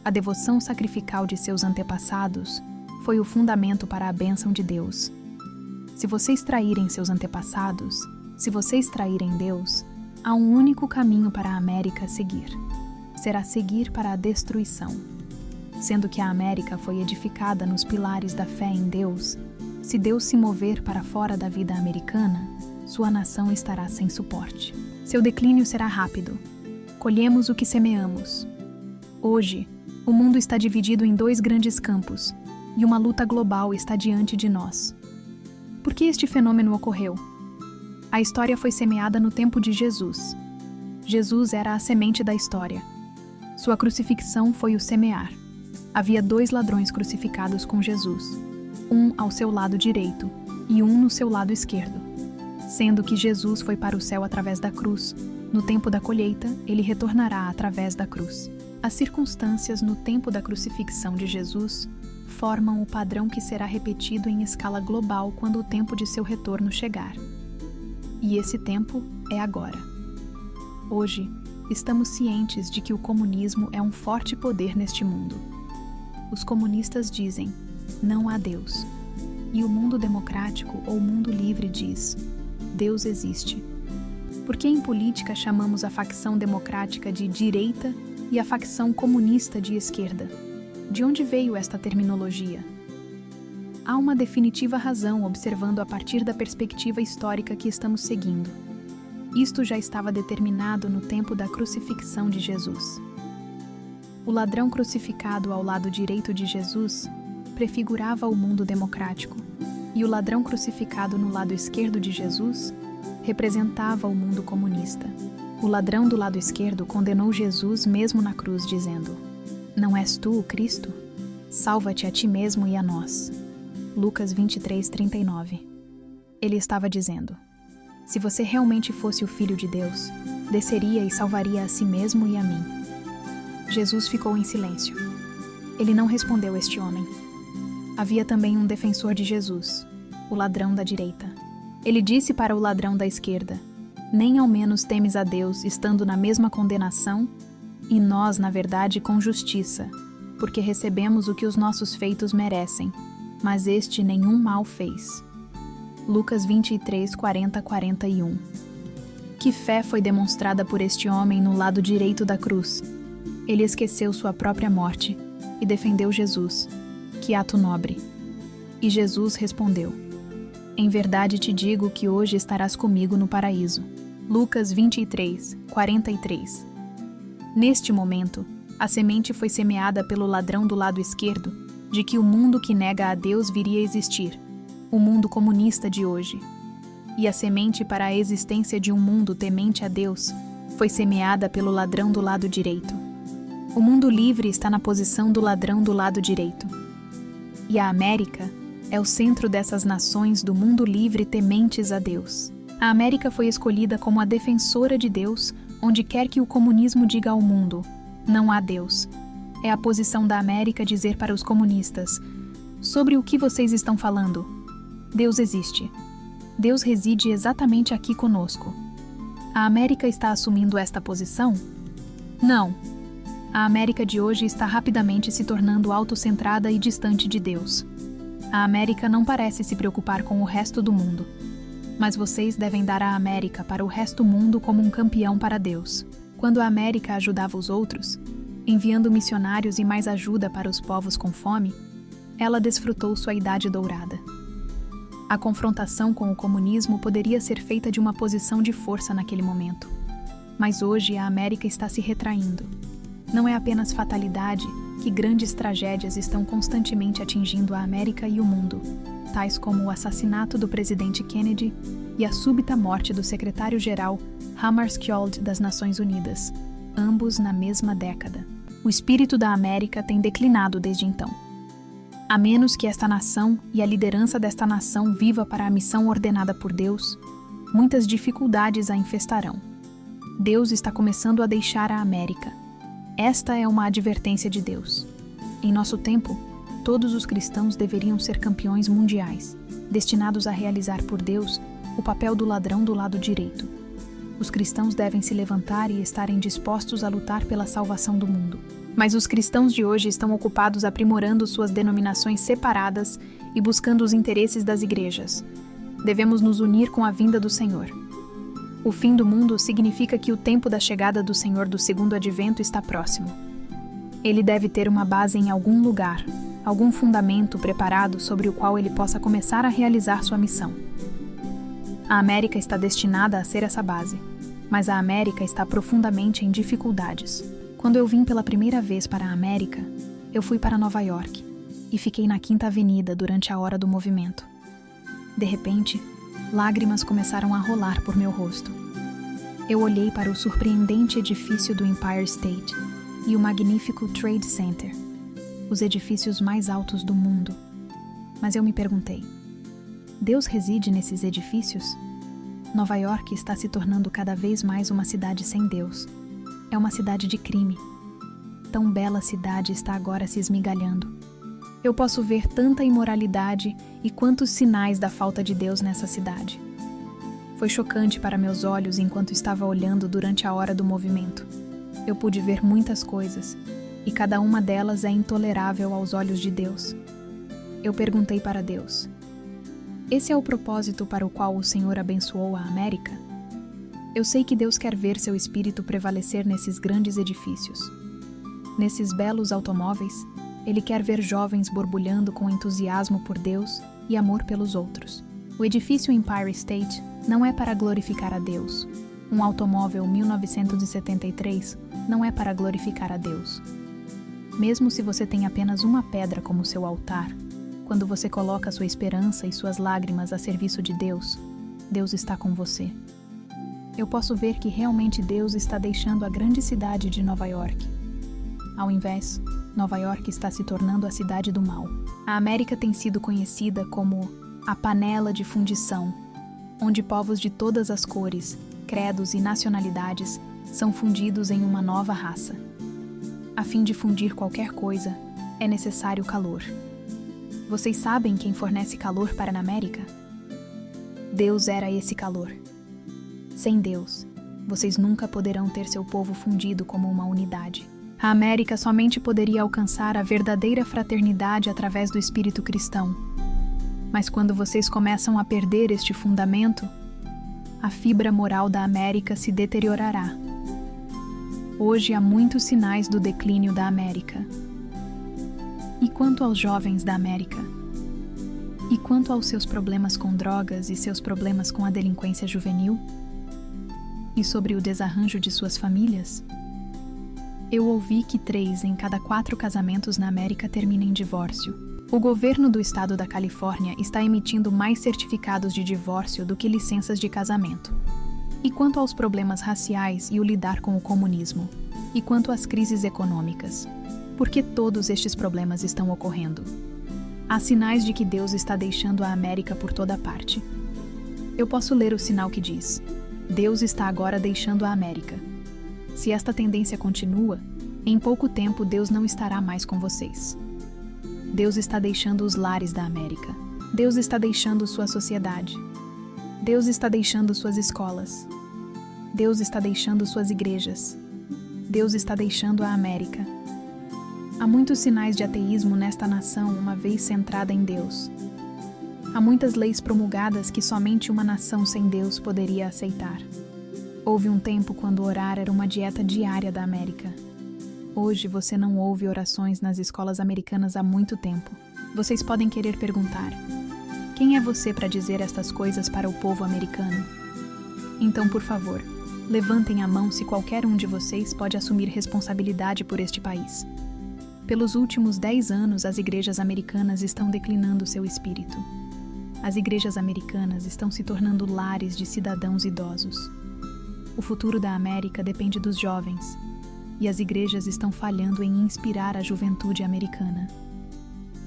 A devoção sacrificial de seus antepassados foi o fundamento para a bênção de Deus. Se vocês traírem seus antepassados, se vocês traírem Deus, há um único caminho para a América a seguir. Será seguir para a destruição. Sendo que a América foi edificada nos pilares da fé em Deus, se Deus se mover para fora da vida americana, sua nação estará sem suporte. Seu declínio será rápido. Colhemos o que semeamos. Hoje, o mundo está dividido em dois grandes campos, e uma luta global está diante de nós. Por que este fenômeno ocorreu? A história foi semeada no tempo de Jesus. Jesus era a semente da história. Sua crucifixão foi o semear. Havia 2 ladrões crucificados com Jesus, um ao seu lado direito e um no seu lado esquerdo. Sendo que Jesus foi para o céu através da cruz, no tempo da colheita, ele retornará através da cruz. As circunstâncias no tempo da crucifixão de Jesus formam o padrão que será repetido em escala global quando o tempo de seu retorno chegar. E esse tempo é agora. Hoje, estamos cientes de que o comunismo é um forte poder neste mundo. Os comunistas dizem, não há Deus. E o mundo democrático ou mundo livre diz, Deus existe. Por que em política chamamos a facção democrática de direita e a facção comunista de esquerda? De onde veio esta terminologia? Há uma definitiva razão observando a partir da perspectiva histórica que estamos seguindo. Isto já estava determinado no tempo da crucifixão de Jesus. O ladrão crucificado ao lado direito de Jesus prefigurava o mundo democrático, e o ladrão crucificado no lado esquerdo de Jesus representava o mundo comunista. O ladrão do lado esquerdo condenou Jesus mesmo na cruz, dizendo, não és tu o Cristo? Salva-te a ti mesmo e a nós. Lucas 23:39. Ele estava dizendo, se você realmente fosse o Filho de Deus, desceria e salvaria a si mesmo e a mim. Jesus ficou em silêncio. Ele não respondeu a este homem. Havia também um defensor de Jesus, o ladrão da direita. Ele disse para o ladrão da esquerda, nem ao menos temes a Deus, estando na mesma condenação, e nós, na verdade, com justiça, porque recebemos o que os nossos feitos merecem, mas este nenhum mal fez. Lucas 23:40-41. Que fé foi demonstrada por este homem no lado direito da cruz? Ele esqueceu sua própria morte e defendeu Jesus. Que ato nobre! E Jesus respondeu, em verdade te digo que hoje estarás comigo no paraíso. Lucas 23:43. Neste momento, a semente foi semeada pelo ladrão do lado esquerdo, de que o mundo que nega a Deus viria a existir, o mundo comunista de hoje. E a semente para a existência de um mundo temente a Deus foi semeada pelo ladrão do lado direito. O mundo livre está na posição do ladrão do lado direito. E a América é o centro dessas nações do mundo livre tementes a Deus. A América foi escolhida como a defensora de Deus, onde quer que o comunismo diga ao mundo, não há Deus. É a posição da América dizer para os comunistas, sobre o que vocês estão falando? Deus existe. Deus reside exatamente aqui conosco. A América está assumindo esta posição? Não. A América de hoje está rapidamente se tornando autocentrada e distante de Deus. A América não parece se preocupar com o resto do mundo. Mas vocês devem dar a América para o resto do mundo como um campeão para Deus. Quando a América ajudava os outros, enviando missionários e mais ajuda para os povos com fome, ela desfrutou sua idade dourada. A confrontação com o comunismo poderia ser feita de uma posição de força naquele momento. Mas hoje a América está se retraindo. Não é apenas fatalidade que grandes tragédias estão constantemente atingindo a América e o mundo, tais como o assassinato do presidente Kennedy e a súbita morte do secretário-geral Hammarskjöld das Nações Unidas, ambos na mesma década. O espírito da América tem declinado desde então. A menos que esta nação e a liderança desta nação viva para a missão ordenada por Deus, muitas dificuldades a infestarão. Deus está começando a deixar a América. Esta é uma advertência de Deus. Em nosso tempo, todos os cristãos deveriam ser campeões mundiais, destinados a realizar por Deus o papel do ladrão do lado direito. Os cristãos devem se levantar e estarem dispostos a lutar pela salvação do mundo. Mas os cristãos de hoje estão ocupados aprimorando suas denominações separadas e buscando os interesses das igrejas. Devemos nos unir com a vinda do Senhor. O fim do mundo significa que o tempo da chegada do Senhor do segundo advento está próximo. Ele deve ter uma base em algum lugar, algum fundamento preparado sobre o qual ele possa começar a realizar sua missão. A América está destinada a ser essa base, mas a América está profundamente em dificuldades. Quando eu vim pela primeira vez para a América, eu fui para Nova York e fiquei na Quinta Avenida durante a hora do movimento. De repente, lágrimas começaram a rolar por meu rosto. Eu olhei para o surpreendente edifício do Empire State e o magnífico Trade Center, os edifícios mais altos do mundo. Mas eu me perguntei: Deus reside nesses edifícios? Nova York está se tornando cada vez mais uma cidade sem Deus. É uma cidade de crime. Tão bela cidade está agora se esmigalhando. Eu posso ver tanta imoralidade e quantos sinais da falta de Deus nessa cidade. Foi chocante para meus olhos enquanto estava olhando durante a hora do movimento. Eu pude ver muitas coisas, e cada uma delas é intolerável aos olhos de Deus. Eu perguntei para Deus: esse é o propósito para o qual o Senhor abençoou a América? Eu sei que Deus quer ver seu espírito prevalecer nesses grandes edifícios. Nesses belos automóveis, Ele quer ver jovens borbulhando com entusiasmo por Deus e amor pelos outros. O edifício Empire State não é para glorificar a Deus. Um automóvel 1973 não é para glorificar a Deus. Mesmo se você tem apenas uma pedra como seu altar, quando você coloca sua esperança e suas lágrimas a serviço de Deus, Deus está com você. Eu posso ver que realmente Deus está deixando a grande cidade de Nova York. Ao invés, Nova York está se tornando a cidade do mal. A América tem sido conhecida como a panela de fundição, onde povos de todas as cores, credos e nacionalidades são fundidos em uma nova raça. A fim de fundir qualquer coisa, é necessário calor. Vocês sabem quem fornece calor para a América? Deus era esse calor. Sem Deus, vocês nunca poderão ter seu povo fundido como uma unidade. A América somente poderia alcançar a verdadeira fraternidade através do espírito cristão. Mas quando vocês começam a perder este fundamento, a fibra moral da América se deteriorará. Hoje há muitos sinais do declínio da América. E quanto aos jovens da América? E quanto aos seus problemas com drogas e seus problemas com a delinquência juvenil? E sobre o desarranjo de suas famílias? Eu ouvi que 3 em cada 4 casamentos na América terminam em divórcio. O governo do estado da Califórnia está emitindo mais certificados de divórcio do que licenças de casamento. E quanto aos problemas raciais e o lidar com o comunismo? E quanto às crises econômicas? Por que todos estes problemas estão ocorrendo? Há sinais de que Deus está deixando a América por toda parte. Eu posso ler o sinal que diz: Deus está agora deixando a América. Se esta tendência continua, em pouco tempo Deus não estará mais com vocês. Deus está deixando os lares da América. Deus está deixando sua sociedade. Deus está deixando suas escolas. Deus está deixando suas igrejas. Deus está deixando a América. Há muitos sinais de ateísmo nesta nação, uma vez centrada em Deus. Há muitas leis promulgadas que somente uma nação sem Deus poderia aceitar. Houve um tempo quando orar era uma dieta diária da América. Hoje você não ouve orações nas escolas americanas há muito tempo. Vocês podem querer perguntar: quem é você para dizer estas coisas para o povo americano? Então, por favor, levantem a mão se qualquer um de vocês pode assumir responsabilidade por este país. Pelos últimos 10 anos, as igrejas americanas estão declinando seu espírito. As igrejas americanas estão se tornando lares de cidadãos idosos. O futuro da América depende dos jovens, e as igrejas estão falhando em inspirar a juventude americana.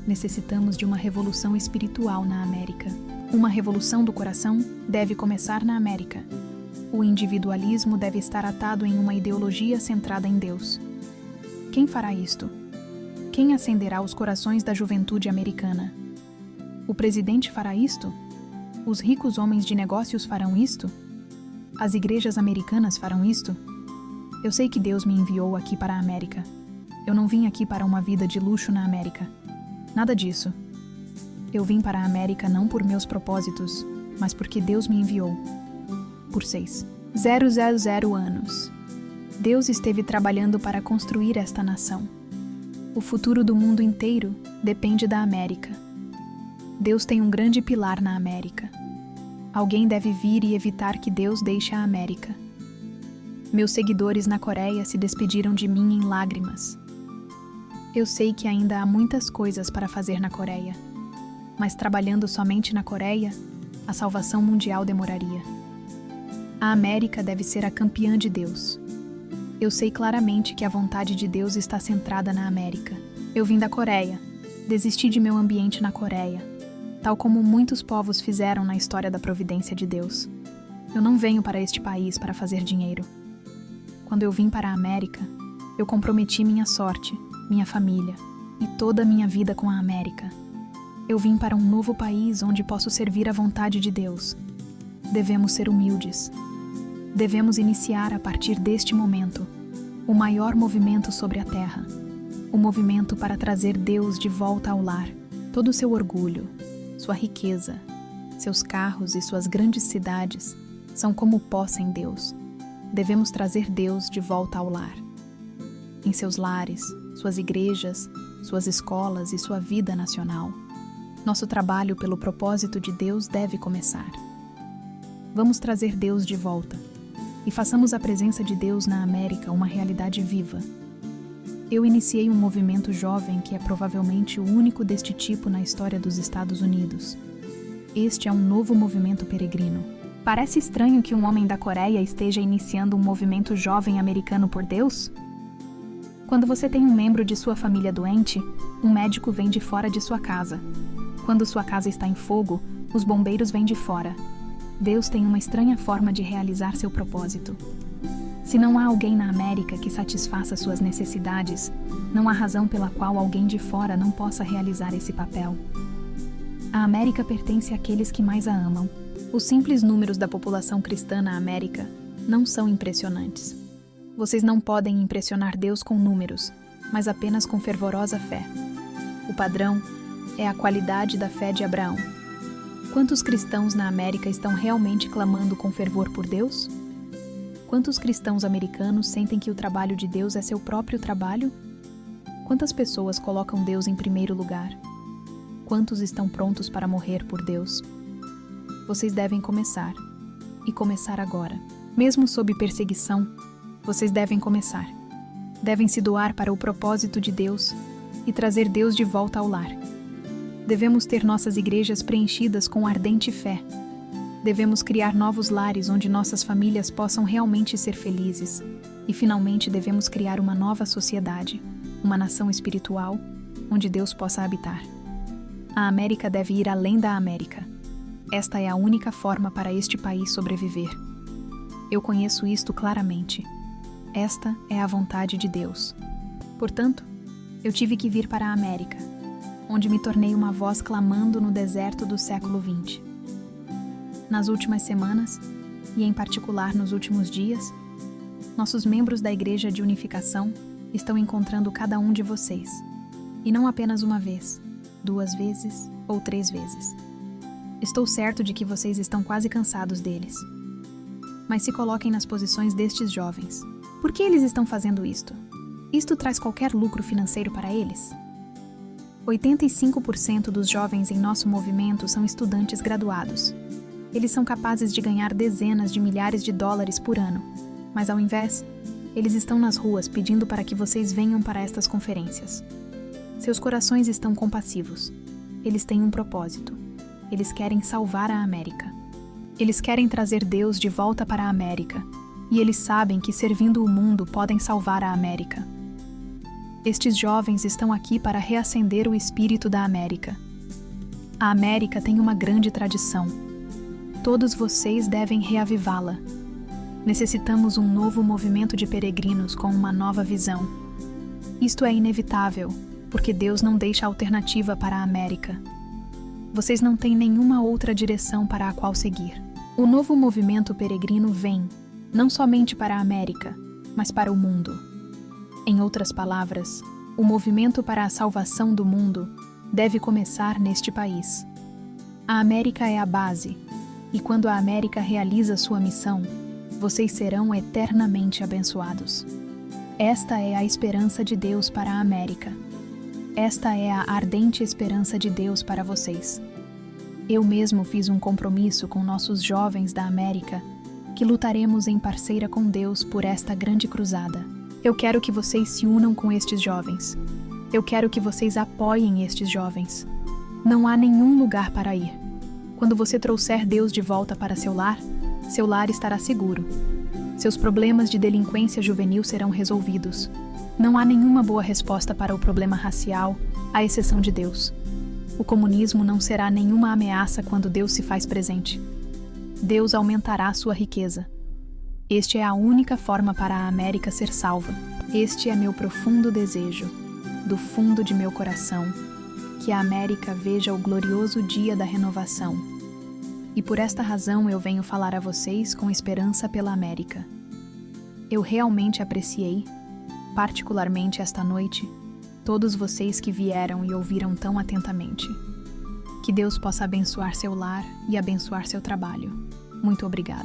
Necessitamos de uma revolução espiritual na América. Uma revolução do coração deve começar na América. O individualismo deve estar atado em uma ideologia centrada em Deus. Quem fará isto? Quem acenderá os corações da juventude americana? O presidente fará isto? Os ricos homens de negócios farão isto? As igrejas americanas farão isto? Eu sei que Deus me enviou aqui para a América. Eu não vim aqui para uma vida de luxo na América. Nada disso. Eu vim para a América não por meus propósitos, mas porque Deus me enviou. Por 6,000 anos, Deus esteve trabalhando para construir esta nação. O futuro do mundo inteiro depende da América. Deus tem um grande pilar na América. Alguém deve vir e evitar que Deus deixe a América. Meus seguidores na Coreia se despediram de mim em lágrimas. Eu sei que ainda há muitas coisas para fazer na Coreia, mas trabalhando somente na Coreia, a salvação mundial demoraria. A América deve ser a campeã de Deus. Eu sei claramente que a vontade de Deus está centrada na América. Eu vim da Coreia, desisti de meu ambiente na Coreia, tal como muitos povos fizeram na história da providência de Deus. Eu não venho para este país para fazer dinheiro. Quando eu vim para a América, eu comprometi minha sorte, minha família e toda a minha vida com a América. Eu vim para um novo país onde posso servir à vontade de Deus. Devemos ser humildes. Devemos iniciar a partir deste momento o maior movimento sobre a terra, o movimento para trazer Deus de volta ao lar, todo o seu orgulho, sua riqueza, seus carros e suas grandes cidades são como pó sem Deus. Devemos trazer Deus de volta ao lar. Em seus lares, suas igrejas, suas escolas e sua vida nacional, nosso trabalho pelo propósito de Deus deve começar. Vamos trazer Deus de volta e façamos a presença de Deus na América uma realidade viva. Eu iniciei um movimento jovem que é provavelmente o único deste tipo na história dos Estados Unidos. Este é um novo movimento peregrino. Parece estranho que um homem da Coreia esteja iniciando um movimento jovem americano por Deus? Quando você tem um membro de sua família doente, um médico vem de fora de sua casa. Quando sua casa está em fogo, os bombeiros vêm de fora. Deus tem uma estranha forma de realizar seu propósito. Se não há alguém na América que satisfaça suas necessidades, não há razão pela qual alguém de fora não possa realizar esse papel. A América pertence àqueles que mais a amam. Os simples números da população cristã na América não são impressionantes. Vocês não podem impressionar Deus com números, mas apenas com fervorosa fé. O padrão é a qualidade da fé de Abraão. Quantos cristãos na América estão realmente clamando com fervor por Deus? Quantos cristãos americanos sentem que o trabalho de Deus é seu próprio trabalho? Quantas pessoas colocam Deus em primeiro lugar? Quantos estão prontos para morrer por Deus? Vocês devem começar, e começar agora. Mesmo sob perseguição, vocês devem começar. Devem se doar para o propósito de Deus e trazer Deus de volta ao lar. Devemos ter nossas igrejas preenchidas com ardente fé. Devemos criar novos lares onde nossas famílias possam realmente ser felizes. E finalmente devemos criar uma nova sociedade, uma nação espiritual, onde Deus possa habitar. A América deve ir além da América. Esta é a única forma para este país sobreviver. Eu conheço isto claramente. Esta é a vontade de Deus. Portanto, eu tive que vir para a América, onde me tornei uma voz clamando no deserto do século XX. Nas últimas semanas, e em particular nos últimos dias, nossos membros da Igreja de Unificação estão encontrando cada um de vocês. E não apenas uma vez, 2 vezes ou 3 vezes. Estou certo de que vocês estão quase cansados deles. Mas se coloquem nas posições destes jovens. Por que eles estão fazendo isto? Isto traz qualquer lucro financeiro para eles? 85% dos jovens em nosso movimento são estudantes graduados. Eles são capazes de ganhar dezenas de milhares de dólares por ano, mas ao invés, eles estão nas ruas pedindo para que vocês venham para estas conferências. Seus corações estão compassivos. Eles têm um propósito. Eles querem salvar a América. Eles querem trazer Deus de volta para a América, e eles sabem que servindo o mundo podem salvar a América. Estes jovens estão aqui para reacender o espírito da América. A América tem uma grande tradição. Todos vocês devem reavivá-la. Necessitamos um novo movimento de peregrinos com uma nova visão. Isto é inevitável, porque Deus não deixa alternativa para a América. Vocês não têm nenhuma outra direção para a qual seguir. O novo movimento peregrino vem, não somente para a América, mas para o mundo. Em outras palavras, o movimento para a salvação do mundo deve começar neste país. A América é a base, e quando a América realiza sua missão, vocês serão eternamente abençoados. Esta é a esperança de Deus para a América. Esta é a ardente esperança de Deus para vocês. Eu mesmo fiz um compromisso com nossos jovens da América que lutaremos em parceira com Deus por esta grande cruzada. Eu quero que vocês se unam com estes jovens. Eu quero que vocês apoiem estes jovens. Não há nenhum lugar para ir. Quando você trouxer Deus de volta para seu lar estará seguro. Seus problemas de delinquência juvenil serão resolvidos. Não há nenhuma boa resposta para o problema racial, à exceção de Deus. O comunismo não será nenhuma ameaça quando Deus se faz presente. Deus aumentará sua riqueza. Este é a única forma para a América ser salva. Este é meu profundo desejo, do fundo de meu coração, que a América veja o glorioso dia da renovação. E por esta razão eu venho falar a vocês com esperança pela América. Eu realmente apreciei, particularmente esta noite, todos vocês que vieram e ouviram tão atentamente. Que Deus possa abençoar seu lar e abençoar seu trabalho. Muito obrigada.